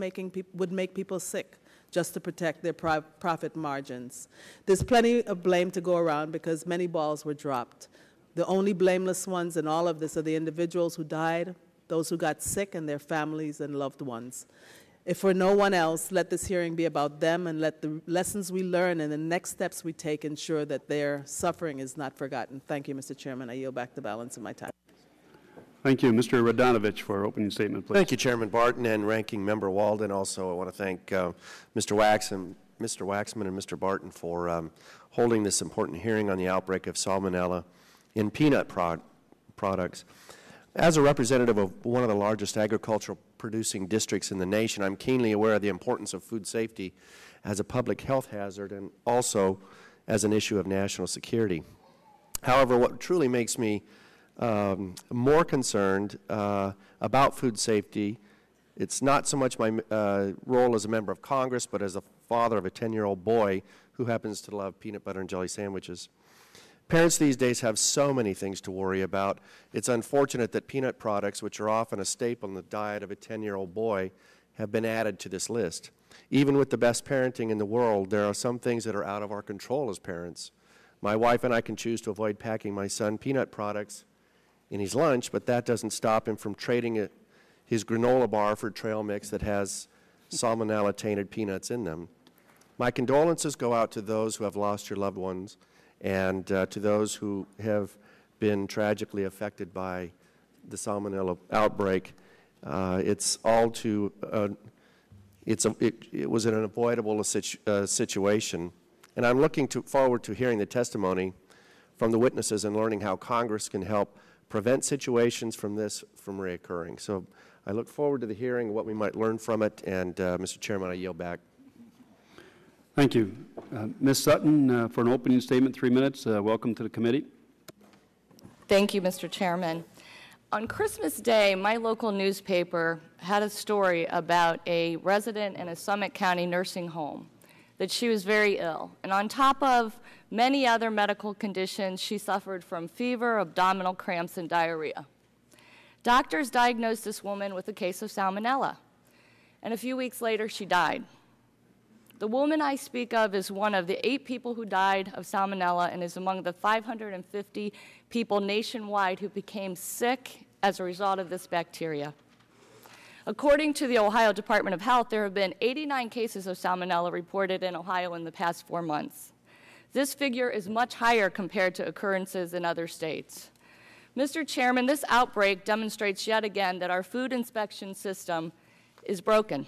[SPEAKER 9] would make people sick, just to protect their profit margins. There's plenty of blame to go around because many balls were dropped. The only blameless ones in all of this are the individuals who died, those who got sick, and their families and loved ones. If for no one else, let this hearing be about them, and let the lessons we learn and the next steps we take ensure that their suffering is not forgotten. Thank you, Mr. Chairman. I yield back the balance of my time.
[SPEAKER 1] Thank you. Mr. Radonovich for opening statement, please.
[SPEAKER 10] Thank you, Chairman Barton and Ranking Member Walden. Also, I want to thank Mr. Waxman and Mr. Barton for holding this important hearing on the outbreak of Salmonella in peanut products. As a representative of one of the largest agricultural producing districts in the nation, I'm keenly aware of the importance of food safety as a public health hazard and also as an issue of national security. However, what truly makes me more concerned about food safety, it's not so much my role as a member of Congress, but as a father of a 10-year-old boy who happens to love peanut butter and jelly sandwiches. Parents these days have so many things to worry about. It's unfortunate that peanut products, which are often a staple in the diet of a 10-year-old boy, have been added to this list. Even with the best parenting in the world, there are some things that are out of our control as parents. My wife and I can choose to avoid packing my son peanut products in his lunch, but that doesn't stop him from trading his granola bar for trail mix that has salmonella-tainted peanuts in them. My condolences go out to those who have lost your loved ones and to those who have been tragically affected by the Salmonella outbreak. It was an unavoidable situation, and I'm looking forward to hearing the testimony from the witnesses and learning how Congress can help prevent situations from reoccurring. So I look forward to the hearing, what we might learn from it, and Mr. Chairman, I yield back.
[SPEAKER 1] Thank you. Ms. Sutton, for an opening statement, 3 minutes. Welcome to the committee.
[SPEAKER 11] Thank you, Mr. Chairman. On Christmas Day, my local newspaper had a story about a resident in a Summit County nursing home, that she was very ill. And on top of many other medical conditions, she suffered from fever, abdominal cramps, and diarrhea. Doctors diagnosed this woman with a case of salmonella, and a few weeks later, she died. The woman I speak of is one of the 8 people who died of salmonella and is among the 550 people nationwide who became sick as a result of this bacteria. According to the Ohio Department of Health, there have been 89 cases of salmonella reported in Ohio in the past 4 months. This figure is much higher compared to occurrences in other states. Mr. Chairman, this outbreak demonstrates yet again that our food inspection system is broken.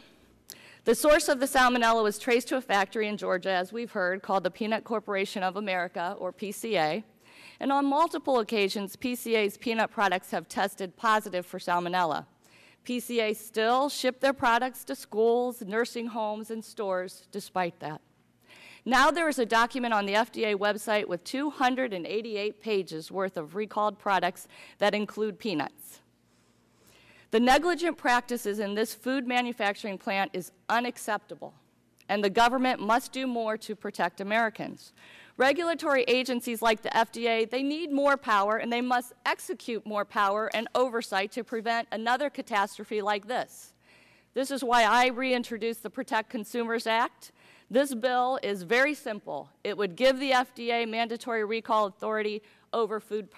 [SPEAKER 11] The source of the salmonella was traced to a factory in Georgia, as we've heard, called the Peanut Corporation of America, or PCA. And on multiple occasions, PCA's peanut products have tested positive for salmonella. PCA still ship their products to schools, nursing homes, and stores despite that. Now there is a document on the FDA website with 288 pages worth of recalled products that include peanuts. The negligent practices in this food manufacturing plant is unacceptable, and the government must do more to protect Americans. Regulatory agencies like the FDA, they need more power, and they must execute more power and oversight to prevent another catastrophe like this. This is why I reintroduced the Protect Consumers Act. This bill is very simple. It would give the FDA mandatory recall authority over food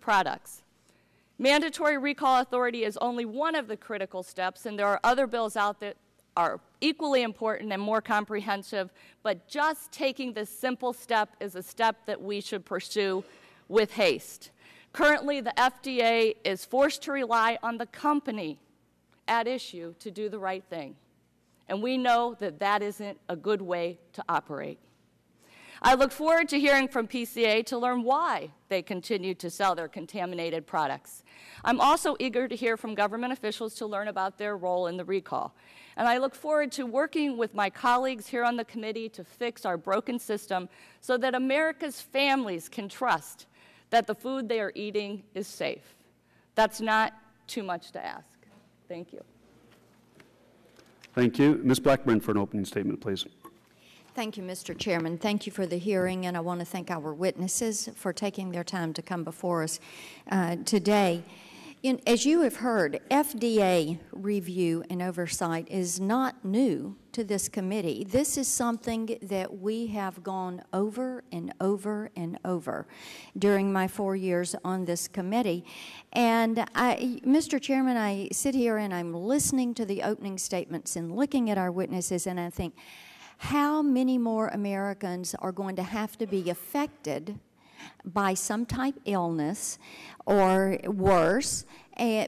[SPEAKER 11] products. Mandatory recall authority is only one of the critical steps, and there are other bills out that are equally important and more comprehensive, but just taking this simple step is a step that we should pursue with haste. Currently, the FDA is forced to rely on the company at issue to do the right thing, and we know that that isn't a good way to operate. I look forward to hearing from PCA to learn why they continue to sell their contaminated products. I'm also eager to hear from government officials to learn about their role in the recall. And I look forward to working with my colleagues here on the committee to fix our broken system so that America's families can trust that the food they are eating is safe. That's not too much to ask. Thank you.
[SPEAKER 1] Thank you. Ms. Blackburn for an opening statement, please.
[SPEAKER 12] Thank you, Mr. Chairman. Thank you for the hearing, and I want to thank our witnesses for taking their time to come before us today. As you have heard, FDA review and oversight is not new to this committee. This is something that we have gone over and over and over during my 4 years on this committee. And Mr. Chairman, I sit here and I'm listening to the opening statements and looking at our witnesses, and I think, how many more Americans are going to have to be affected by some type of illness or worse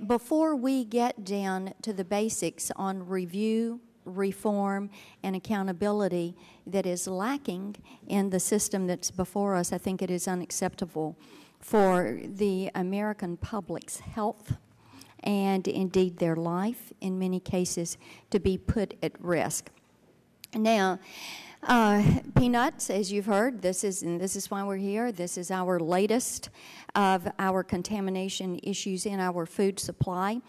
[SPEAKER 12] before we get down to the basics on review, reform, and accountability that is lacking in the system that's before us? I think it is unacceptable for the American public's health and indeed their life in many cases to be put at risk. Now, peanuts, as you've heard, this is why we're here. This is our latest of our contamination issues in our food supply.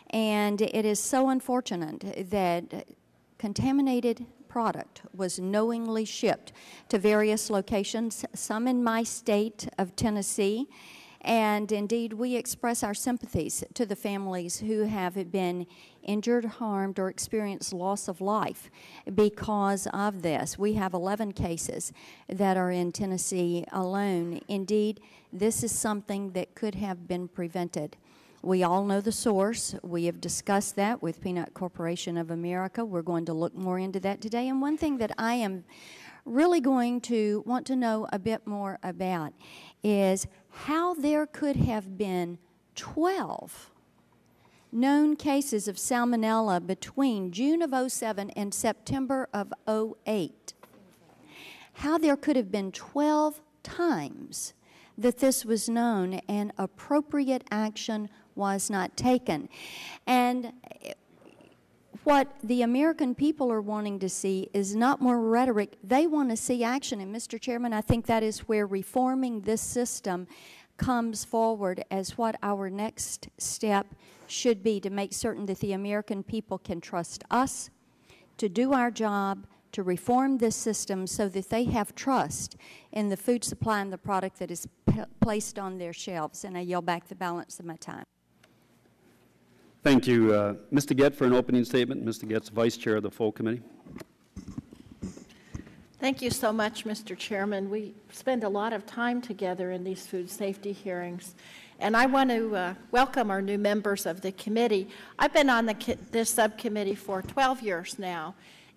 [SPEAKER 12] And it is so unfortunate that contaminated product was knowingly shipped to various locations, some in my state of Tennessee. And indeed, we express our sympathies to the families who have been injured, harmed, or experienced loss of life because of this. We have 11 cases that are in Tennessee alone. Indeed, this is something that could have been prevented. We all know the source. We have discussed that with Peanut Corporation of America. We're going to look more into that today. And one thing that I am really going to want to know a bit more about is how there could have been 12 known cases of Salmonella between June of 2007 and September of 2008. How there could have been 12 times that this was known and appropriate action was not taken. And what the American people are wanting to see is not more rhetoric. They want to see action. And, Mr. Chairman, I think that is where reforming this system comes forward as what our next step should be, to make certain that the American people can trust us to do our job, to reform this system so that they have trust in the food supply and the product that is placed on their shelves. And I yield back the balance of my time.
[SPEAKER 1] Thank you. Mr. Gett for an opening statement. Mr. Gett's Vice Chair of the full committee.
[SPEAKER 13] Thank you so much, Mr. Chairman. We spend a lot of time together in these food safety hearings, and I want to welcome our new members of the committee. I've been on this subcommittee for 12 years now,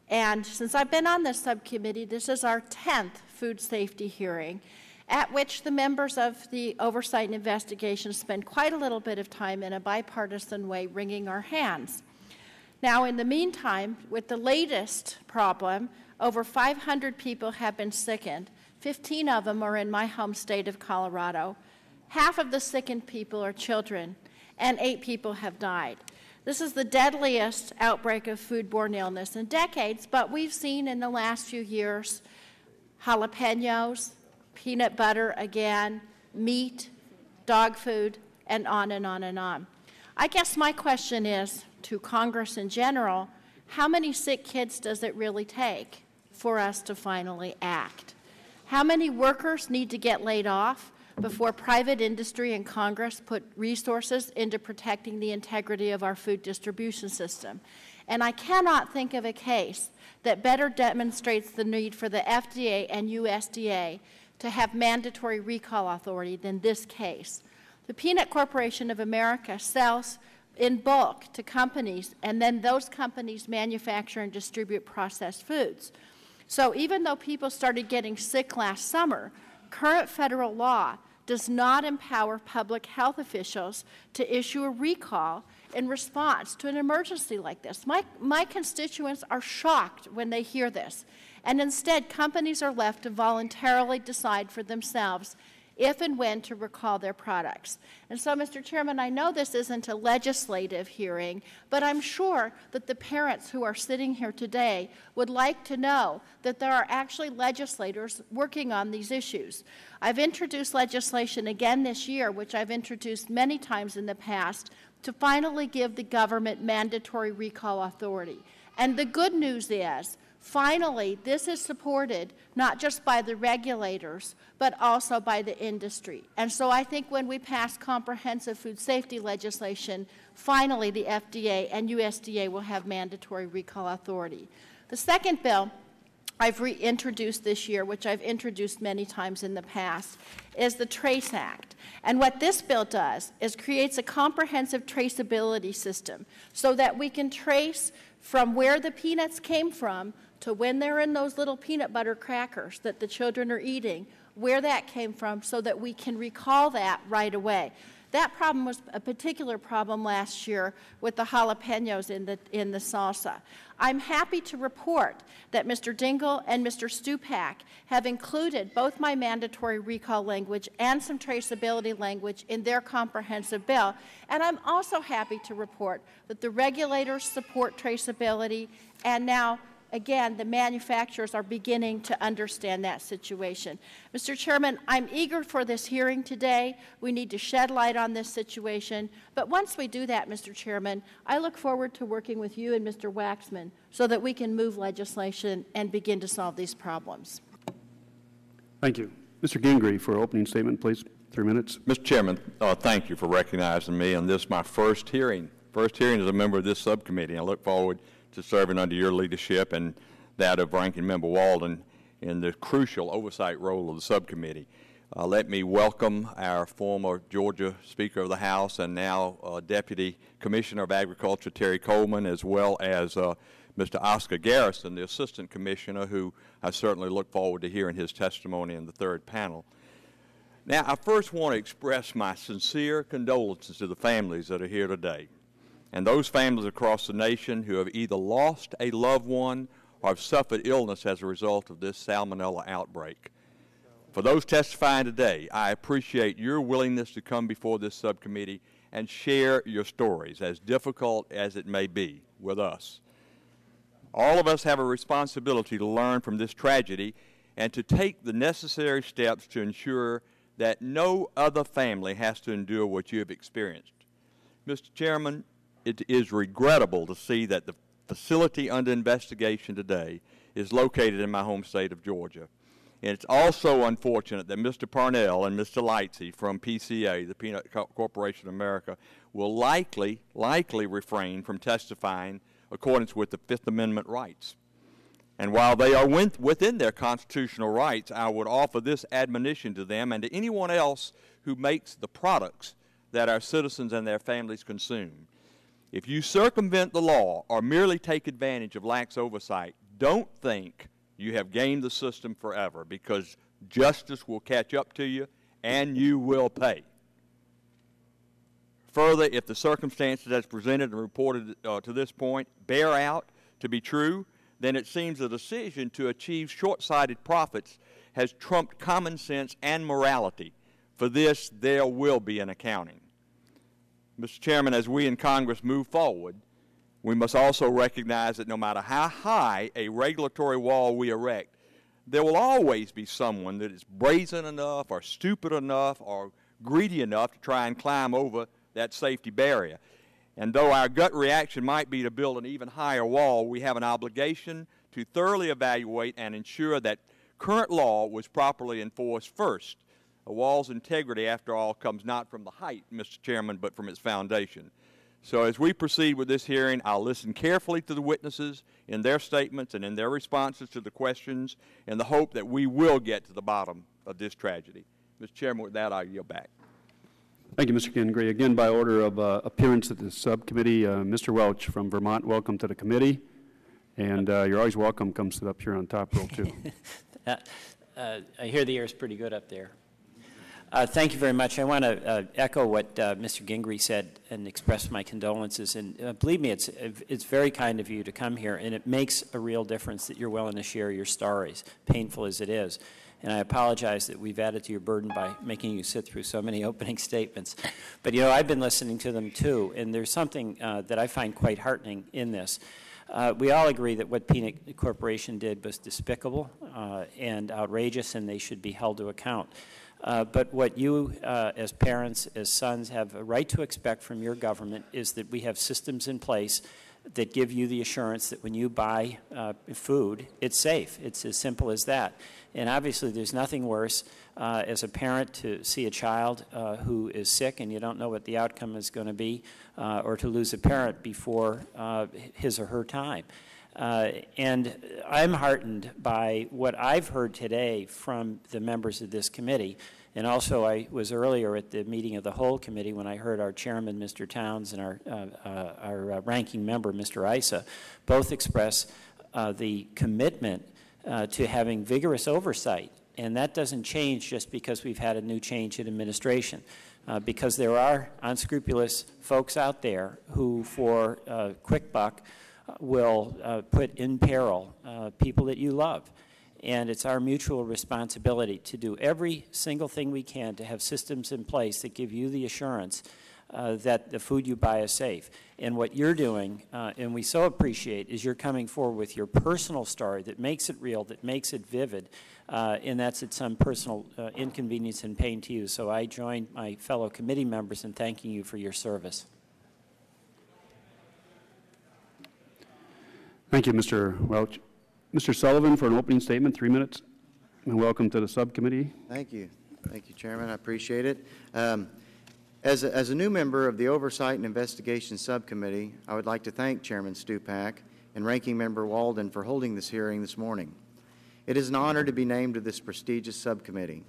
[SPEAKER 13] and since I've been on this subcommittee, this is our 10th food safety hearing, at which the members of the Oversight and Investigation spend quite a little bit of time in a bipartisan way wringing our hands. Now, in the meantime, with the latest problem, over 500 people have been sickened. 15 of them are in my home state of Colorado. Half of the sickened people are children, and 8 people have died. This is the deadliest outbreak of foodborne illness in decades, but we've seen in the last few years jalapenos, peanut butter again, meat, dog food, and on and on and on. I guess my question is to Congress in general, how many sick kids does it really take for us to finally act? How many workers need to get laid off before private industry and Congress put resources into protecting the integrity of our food distribution system? And I cannot think of a case that better demonstrates the need for the FDA and USDA to have mandatory recall authority than this case. The Peanut Corporation of America sells in bulk to companies, and then those companies manufacture and distribute processed foods. So even though people started getting sick last summer, current federal law does not empower public health officials to issue a recall in response to an emergency like this. My constituents are shocked when they hear this. And instead, companies are left to voluntarily decide for themselves if and when to recall their products. And so, Mr. Chairman, I know this isn't a legislative hearing, but I'm sure that the parents who are sitting here today would like to know that there are actually legislators working on these issues. I've introduced legislation again this year, which I've introduced many times in the past, to finally give the government mandatory recall authority. And the good news is, Finally, this is supported not just by the regulators, but also by the industry. And so I think when we pass comprehensive food safety legislation, finally the FDA and USDA will have mandatory recall authority. The second bill I've reintroduced this year, which I've introduced many times in the past, is the TRACE Act. And what this bill does is creates a comprehensive traceability system so that we can trace from where the peanuts came from to when they're in those little peanut butter crackers that the children are eating, where that came from, so that we can recall that right away. That problem was a particular problem last year with the jalapenos in the salsa. I'm happy to report that Mr. Dingell and Mr. Stupak have included both my mandatory recall language and some traceability language in their comprehensive bill. And I'm also happy to report that the regulators support traceability, and now again, the manufacturers are beginning to understand that situation. Mr. Chairman, I'm eager for this hearing today. We need to shed light on this situation. But once we do that, Mr. Chairman, I look forward to working with you and Mr. Waxman so that we can move legislation and begin to solve these problems.
[SPEAKER 1] Thank you. Mr. Gingrey for opening statement, please. 3 minutes.
[SPEAKER 14] Mr. Chairman, thank you for recognizing me on this, my first hearing. First hearing as a member of this subcommittee. I look forward to serving under your leadership and that of Ranking Member Walden in the crucial oversight role of the subcommittee. Let me welcome our former Georgia Speaker of the House and now Deputy Commissioner of Agriculture, Terry Coleman, as well as Mr. Oscar Garrison, the Assistant Commissioner, who I certainly look forward to hearing his testimony in the third panel. Now, I first want to express my sincere condolences to the families that are here today, and those families across the nation who have either lost a loved one or have suffered illness as a result of this Salmonella outbreak. For those testifying today, I appreciate your willingness to come before this subcommittee and share your stories, as difficult as it may be, with us. All of us have a responsibility to learn from this tragedy and to take the necessary steps to ensure that no other family has to endure what you have experienced. Mr. Chairman, it is regrettable to see that the facility under investigation today is located in my home state of Georgia. And it's also unfortunate that Mr. Parnell and Mr. Lightsey from PCA, the Peanut Corporation of America, will likely refrain from testifying accordance with the Fifth Amendment rights. And while they are within their constitutional rights, I would offer this admonition to them and to anyone else who makes the products that our citizens and their families consume. If you circumvent the law or merely take advantage of lax oversight, don't think you have gamed the system forever, because justice will catch up to you and you will pay. Further, if the circumstances as presented and reported to this point bear out to be true, then it seems the decision to achieve short-sighted profits has trumped common sense and morality. For this, there will be an accounting. Mr. Chairman, as we in Congress move forward, we must also recognize that no matter how high a regulatory wall we erect, there will always be someone that is brazen enough or stupid enough or greedy enough to try and climb over that safety barrier. And though our gut reaction might be to build an even higher wall, we have an obligation to thoroughly evaluate and ensure that current law was properly enforced first. A wall's integrity, after all, comes not from the height, Mr. Chairman, but from its foundation. So as we proceed with this hearing, I'll listen carefully to the witnesses in their statements and in their responses to the questions in the hope that we will get to the bottom of this tragedy. Mr. Chairman, with that, I yield back.
[SPEAKER 1] Thank you, Mr. Gingrey. Again, by order of appearance at the subcommittee, Mr. Welch from Vermont, welcome to the committee. And you're always welcome. Come sit up here on top row, too.
[SPEAKER 15] I hear the air is pretty good up there. Thank you very much. I want to echo what Mr. Gingrey said and express my condolences. And believe me, it's very kind of you to come here, and it makes a real difference that you're willing to share your stories, painful as it is. And I apologize that we've added to your burden by making you sit through so many opening statements. But, you know, I've been listening to them, too, and there's something that I find quite heartening in this. We all agree that what Peanut Corporation did was despicable and outrageous, and they should be held to account. But what you, as parents, as sons, have a right to expect from your government is that we have systems in place that give you the assurance that when you buy food, it's safe. It's as simple as that. And obviously, there's nothing worse as a parent to see a child who is sick and you don't know what the outcome is going to be, or to lose a parent before his or her time. And I'm heartened by what I've heard today from the members of this committee. And also, I was earlier at the meeting of the whole committee when I heard our chairman, Mr. Towns, and our ranking member, Mr. Issa, both express the commitment to having vigorous oversight. And that doesn't change just because we've had a new change in administration. Because there are unscrupulous folks out there who, for a quick buck, will put in peril people that you love. And it's our mutual responsibility to do every single thing we can to have systems in place that give you the assurance that the food you buy is safe. And what you're doing, and we so appreciate, is you're coming forward with your personal story that makes it real, that makes it vivid, and that's at some personal inconvenience and pain to you. So I join my fellow committee members in thanking you for your service.
[SPEAKER 1] Thank you, Mr. Welch. Mr. Sullivan, for an opening statement, 3 minutes. And welcome to the subcommittee.
[SPEAKER 16] Thank you. Thank you, Chairman. I appreciate it. As a new member of the Oversight and Investigation Subcommittee, I would like to thank Chairman Stupak and Ranking Member Walden for holding this hearing this morning. It is an honor to be named to this prestigious subcommittee.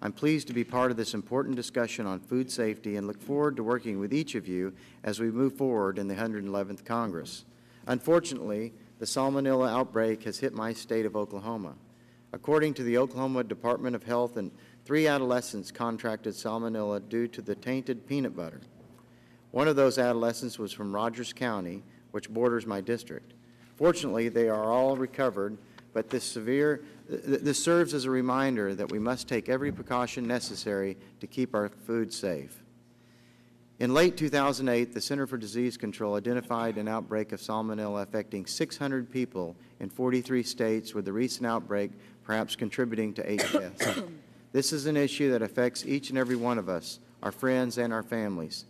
[SPEAKER 16] I'm pleased to be part of this important discussion on food safety and look forward to working with each of you as we move forward in the 111th Congress. Unfortunately, the Salmonella outbreak has hit my state of Oklahoma. According to the Oklahoma Department of Health, 3 adolescents contracted Salmonella due to the tainted peanut butter. One of those adolescents was from Rogers County, which borders my district. Fortunately, they are all recovered, but this serves as a reminder that we must take every precaution necessary to keep our food safe. In late 2008, the Center for Disease Control identified an outbreak of Salmonella affecting 600 people in 43 states, with the recent outbreak perhaps contributing to 8 deaths. This is an issue that affects each and every one of us, our friends and our families.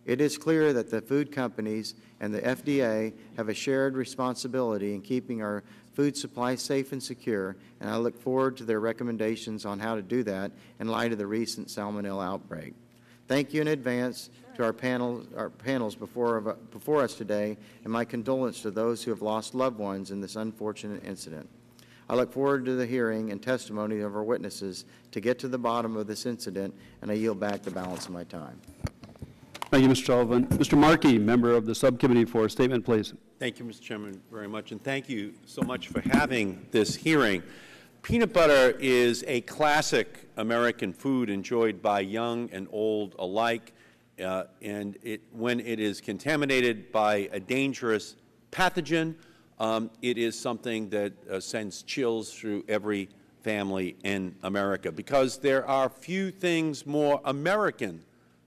[SPEAKER 16] It is clear that the food companies and the FDA have a shared responsibility in keeping our food supply safe and secure, and I look forward to their recommendations on how to do that in light of the recent Salmonella outbreak. Thank you in advance to our panels before us today, and my condolence to those who have lost loved ones in this unfortunate incident. I look forward to the hearing and testimony of our witnesses to get to the bottom of this incident, and I yield back the balance of my time.
[SPEAKER 1] Thank you, Mr. Sullivan. Mr. Markey, member of the subcommittee, for a statement, please.
[SPEAKER 17] Thank you, Mr. Chairman, very much, and thank you so much for having this hearing. Peanut butter is a classic American food enjoyed by young and old alike, and when it is contaminated by a dangerous pathogen, it is something that sends chills through every family in America, because there are few things more American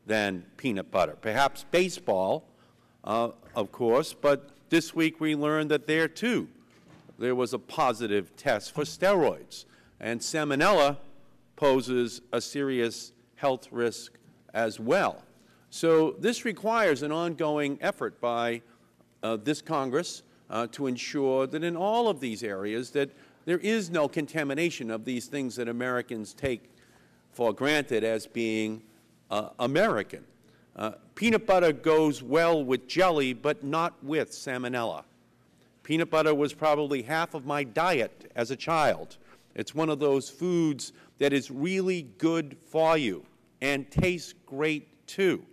[SPEAKER 17] than peanut butter. Perhaps baseball, of course, but this week we learned that there, too, there was a positive test for steroids. And Salmonella poses a serious health risk as well. So this requires an ongoing effort by this Congress to ensure that in all of these areas that there is no contamination of these things that Americans take for granted as being American. Peanut butter goes well with jelly, but not with Salmonella. Peanut butter was probably half of my diet as a child. It's one of those foods that is really good for you and tastes great too.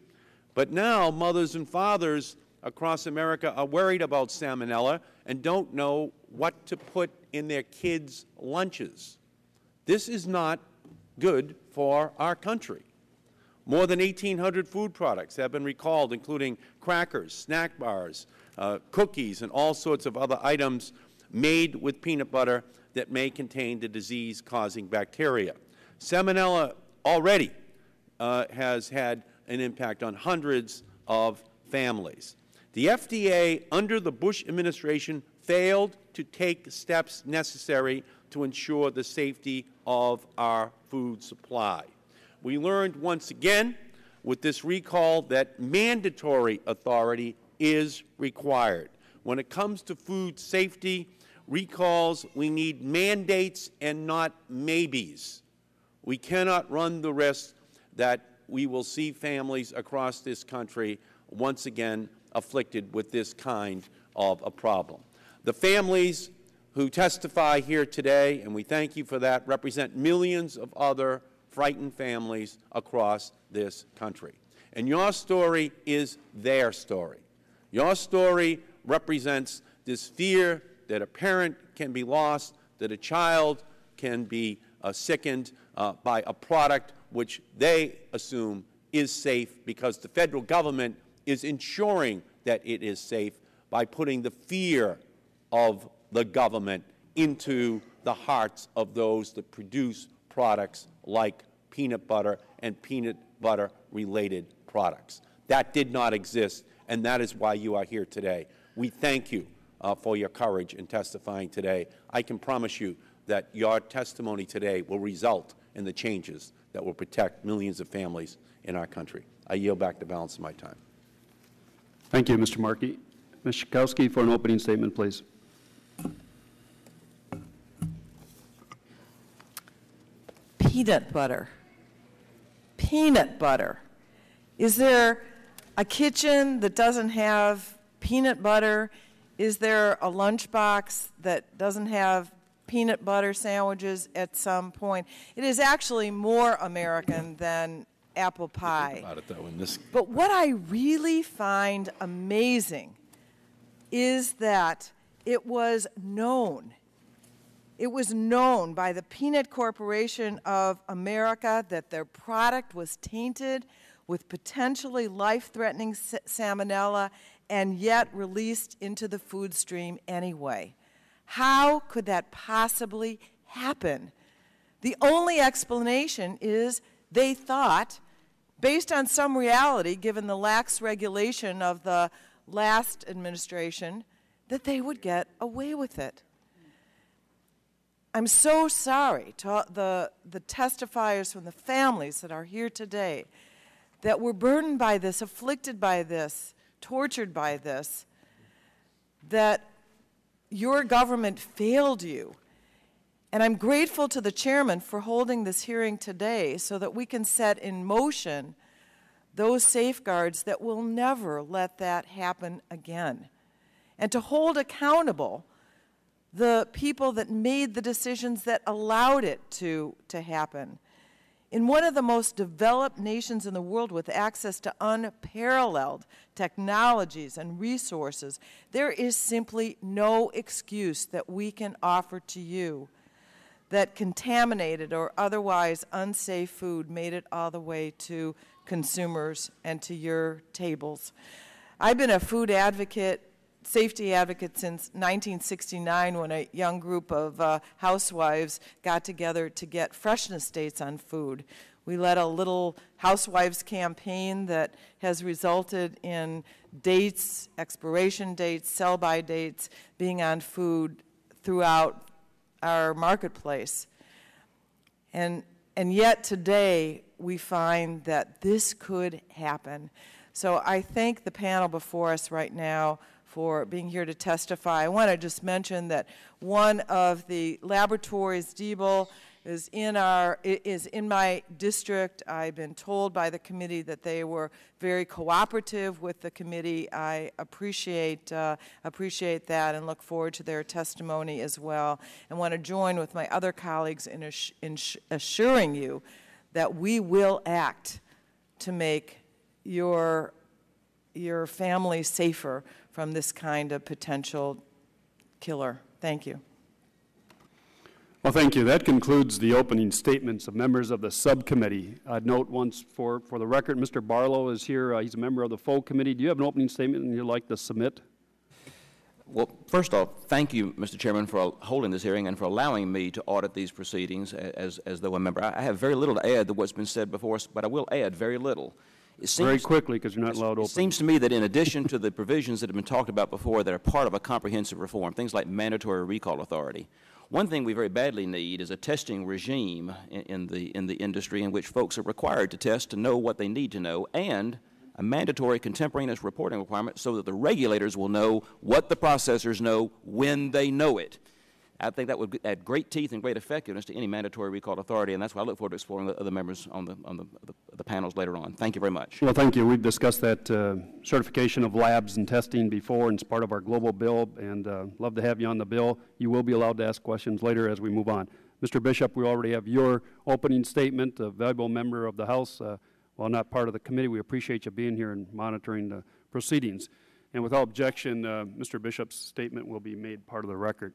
[SPEAKER 17] But now mothers and fathers across America are worried about Salmonella and don't know what to put in their kids' lunches. This is not good for our country. More than 1,800 food products have been recalled, including crackers, snack bars, cookies, and all sorts of other items made with peanut butter that may contain the disease-causing bacteria. Salmonella already has had an impact on hundreds of families. The FDA, under the Bush administration, failed to take steps necessary to ensure the safety of our food supply. We learned once again with this recall that mandatory authority is required. When it comes to food safety, recalls, we need mandates and not maybes. We cannot run the risk that we will see families across this country once again afflicted with this kind of a problem. The families who testify here today, and we thank you for that, represent millions of other frightened families across this country. And your story is their story. Your story represents this fear that a parent can be lost, that a child can be sickened by a product which they assume is safe because the federal government is ensuring that it is safe by putting the fear of the government into the hearts of those that produce products like peanut butter and peanut butter-related products. That did not exist, and that is why you are here today. We thank you for your courage in testifying today. I can promise you that your testimony today will result in the changes that will protect millions of families in our country. I yield back the balance of my time.
[SPEAKER 1] Thank you, Mr. Markey. Ms. Schakowsky for an opening statement, please.
[SPEAKER 18] Peanut butter. Peanut butter. Is there a kitchen that doesn't have peanut butter? Is there a lunchbox that doesn't have peanut butter sandwiches at some point? It is actually more American than apple pie.
[SPEAKER 17] About it, though, in this.
[SPEAKER 18] But what I really find amazing is that it was known. It was known by the Peanut Corporation of America that their product was tainted with potentially life-threatening salmonella and yet released into the food stream anyway. How could that possibly happen? The only explanation is they thought, based on some reality, given the lax regulation of the last administration, that they would get away with it. I'm so sorry to the testifiers from the families that are here today that were burdened by this, afflicted by this, tortured by this, that your government failed you. And I'm grateful to the chairman for holding this hearing today so that we can set in motion those safeguards that will never let that happen again, and to hold accountable the people that made the decisions that allowed it to happen. In one of the most developed nations in the world with access to unparalleled technologies and resources, there is simply no excuse that we can offer to you that contaminated or otherwise unsafe food made it all the way to consumers and to your tables. I've been a food advocate, safety advocate since 1969 when a young group of housewives got together to get freshness dates on food. We led a little housewives campaign that has resulted in dates, expiration dates, sell-by dates being on food throughout our marketplace. And yet today we find that this could happen. So I thank the panel before us right now for being here to testify. I want to just mention that one of the laboratories, Diebel, is in my district. I've been told by the committee that they were very cooperative with the committee. I appreciate that and look forward to their testimony as well. And want to join with my other colleagues in assuring you that we will act to make your family safer from this kind of potential killer. Thank you.
[SPEAKER 1] Well, thank you. That concludes the opening statements of members of the subcommittee. I'd note once for the record, Mr. Barlow is here. He's a member of the full committee. Do you have an opening statement you'd like to submit?
[SPEAKER 19] Well, first off, thank you, Mr. Chairman, for holding this hearing and for allowing me to audit these proceedings as though a member. I have very little to add to what's been said before us, but I will add very little.
[SPEAKER 1] Very quickly, because you're not allowed to open.
[SPEAKER 19] It seems to me that in addition to the provisions that have been talked about before that are part of a comprehensive reform, things like mandatory recall authority, one thing we very badly need is a testing regime in the industry in which folks are required to test to know what they need to know, and a mandatory contemporaneous reporting requirement so that the regulators will know what the processors know when they know it. I think that would add great teeth and great effectiveness to any mandatory recall authority, and that's why I look forward to exploring the other members on the panels later on. Thank you very much.
[SPEAKER 1] Well, thank you. We've discussed that certification of labs and testing before, and it's part of our global bill, and love to have you on the bill. You will be allowed to ask questions later as we move on. Mr. Bishop, we already have your opening statement, a valuable member of the House. While not part of the committee, we appreciate you being here and monitoring the proceedings. And without objection, Mr. Bishop's statement will be made part of the record.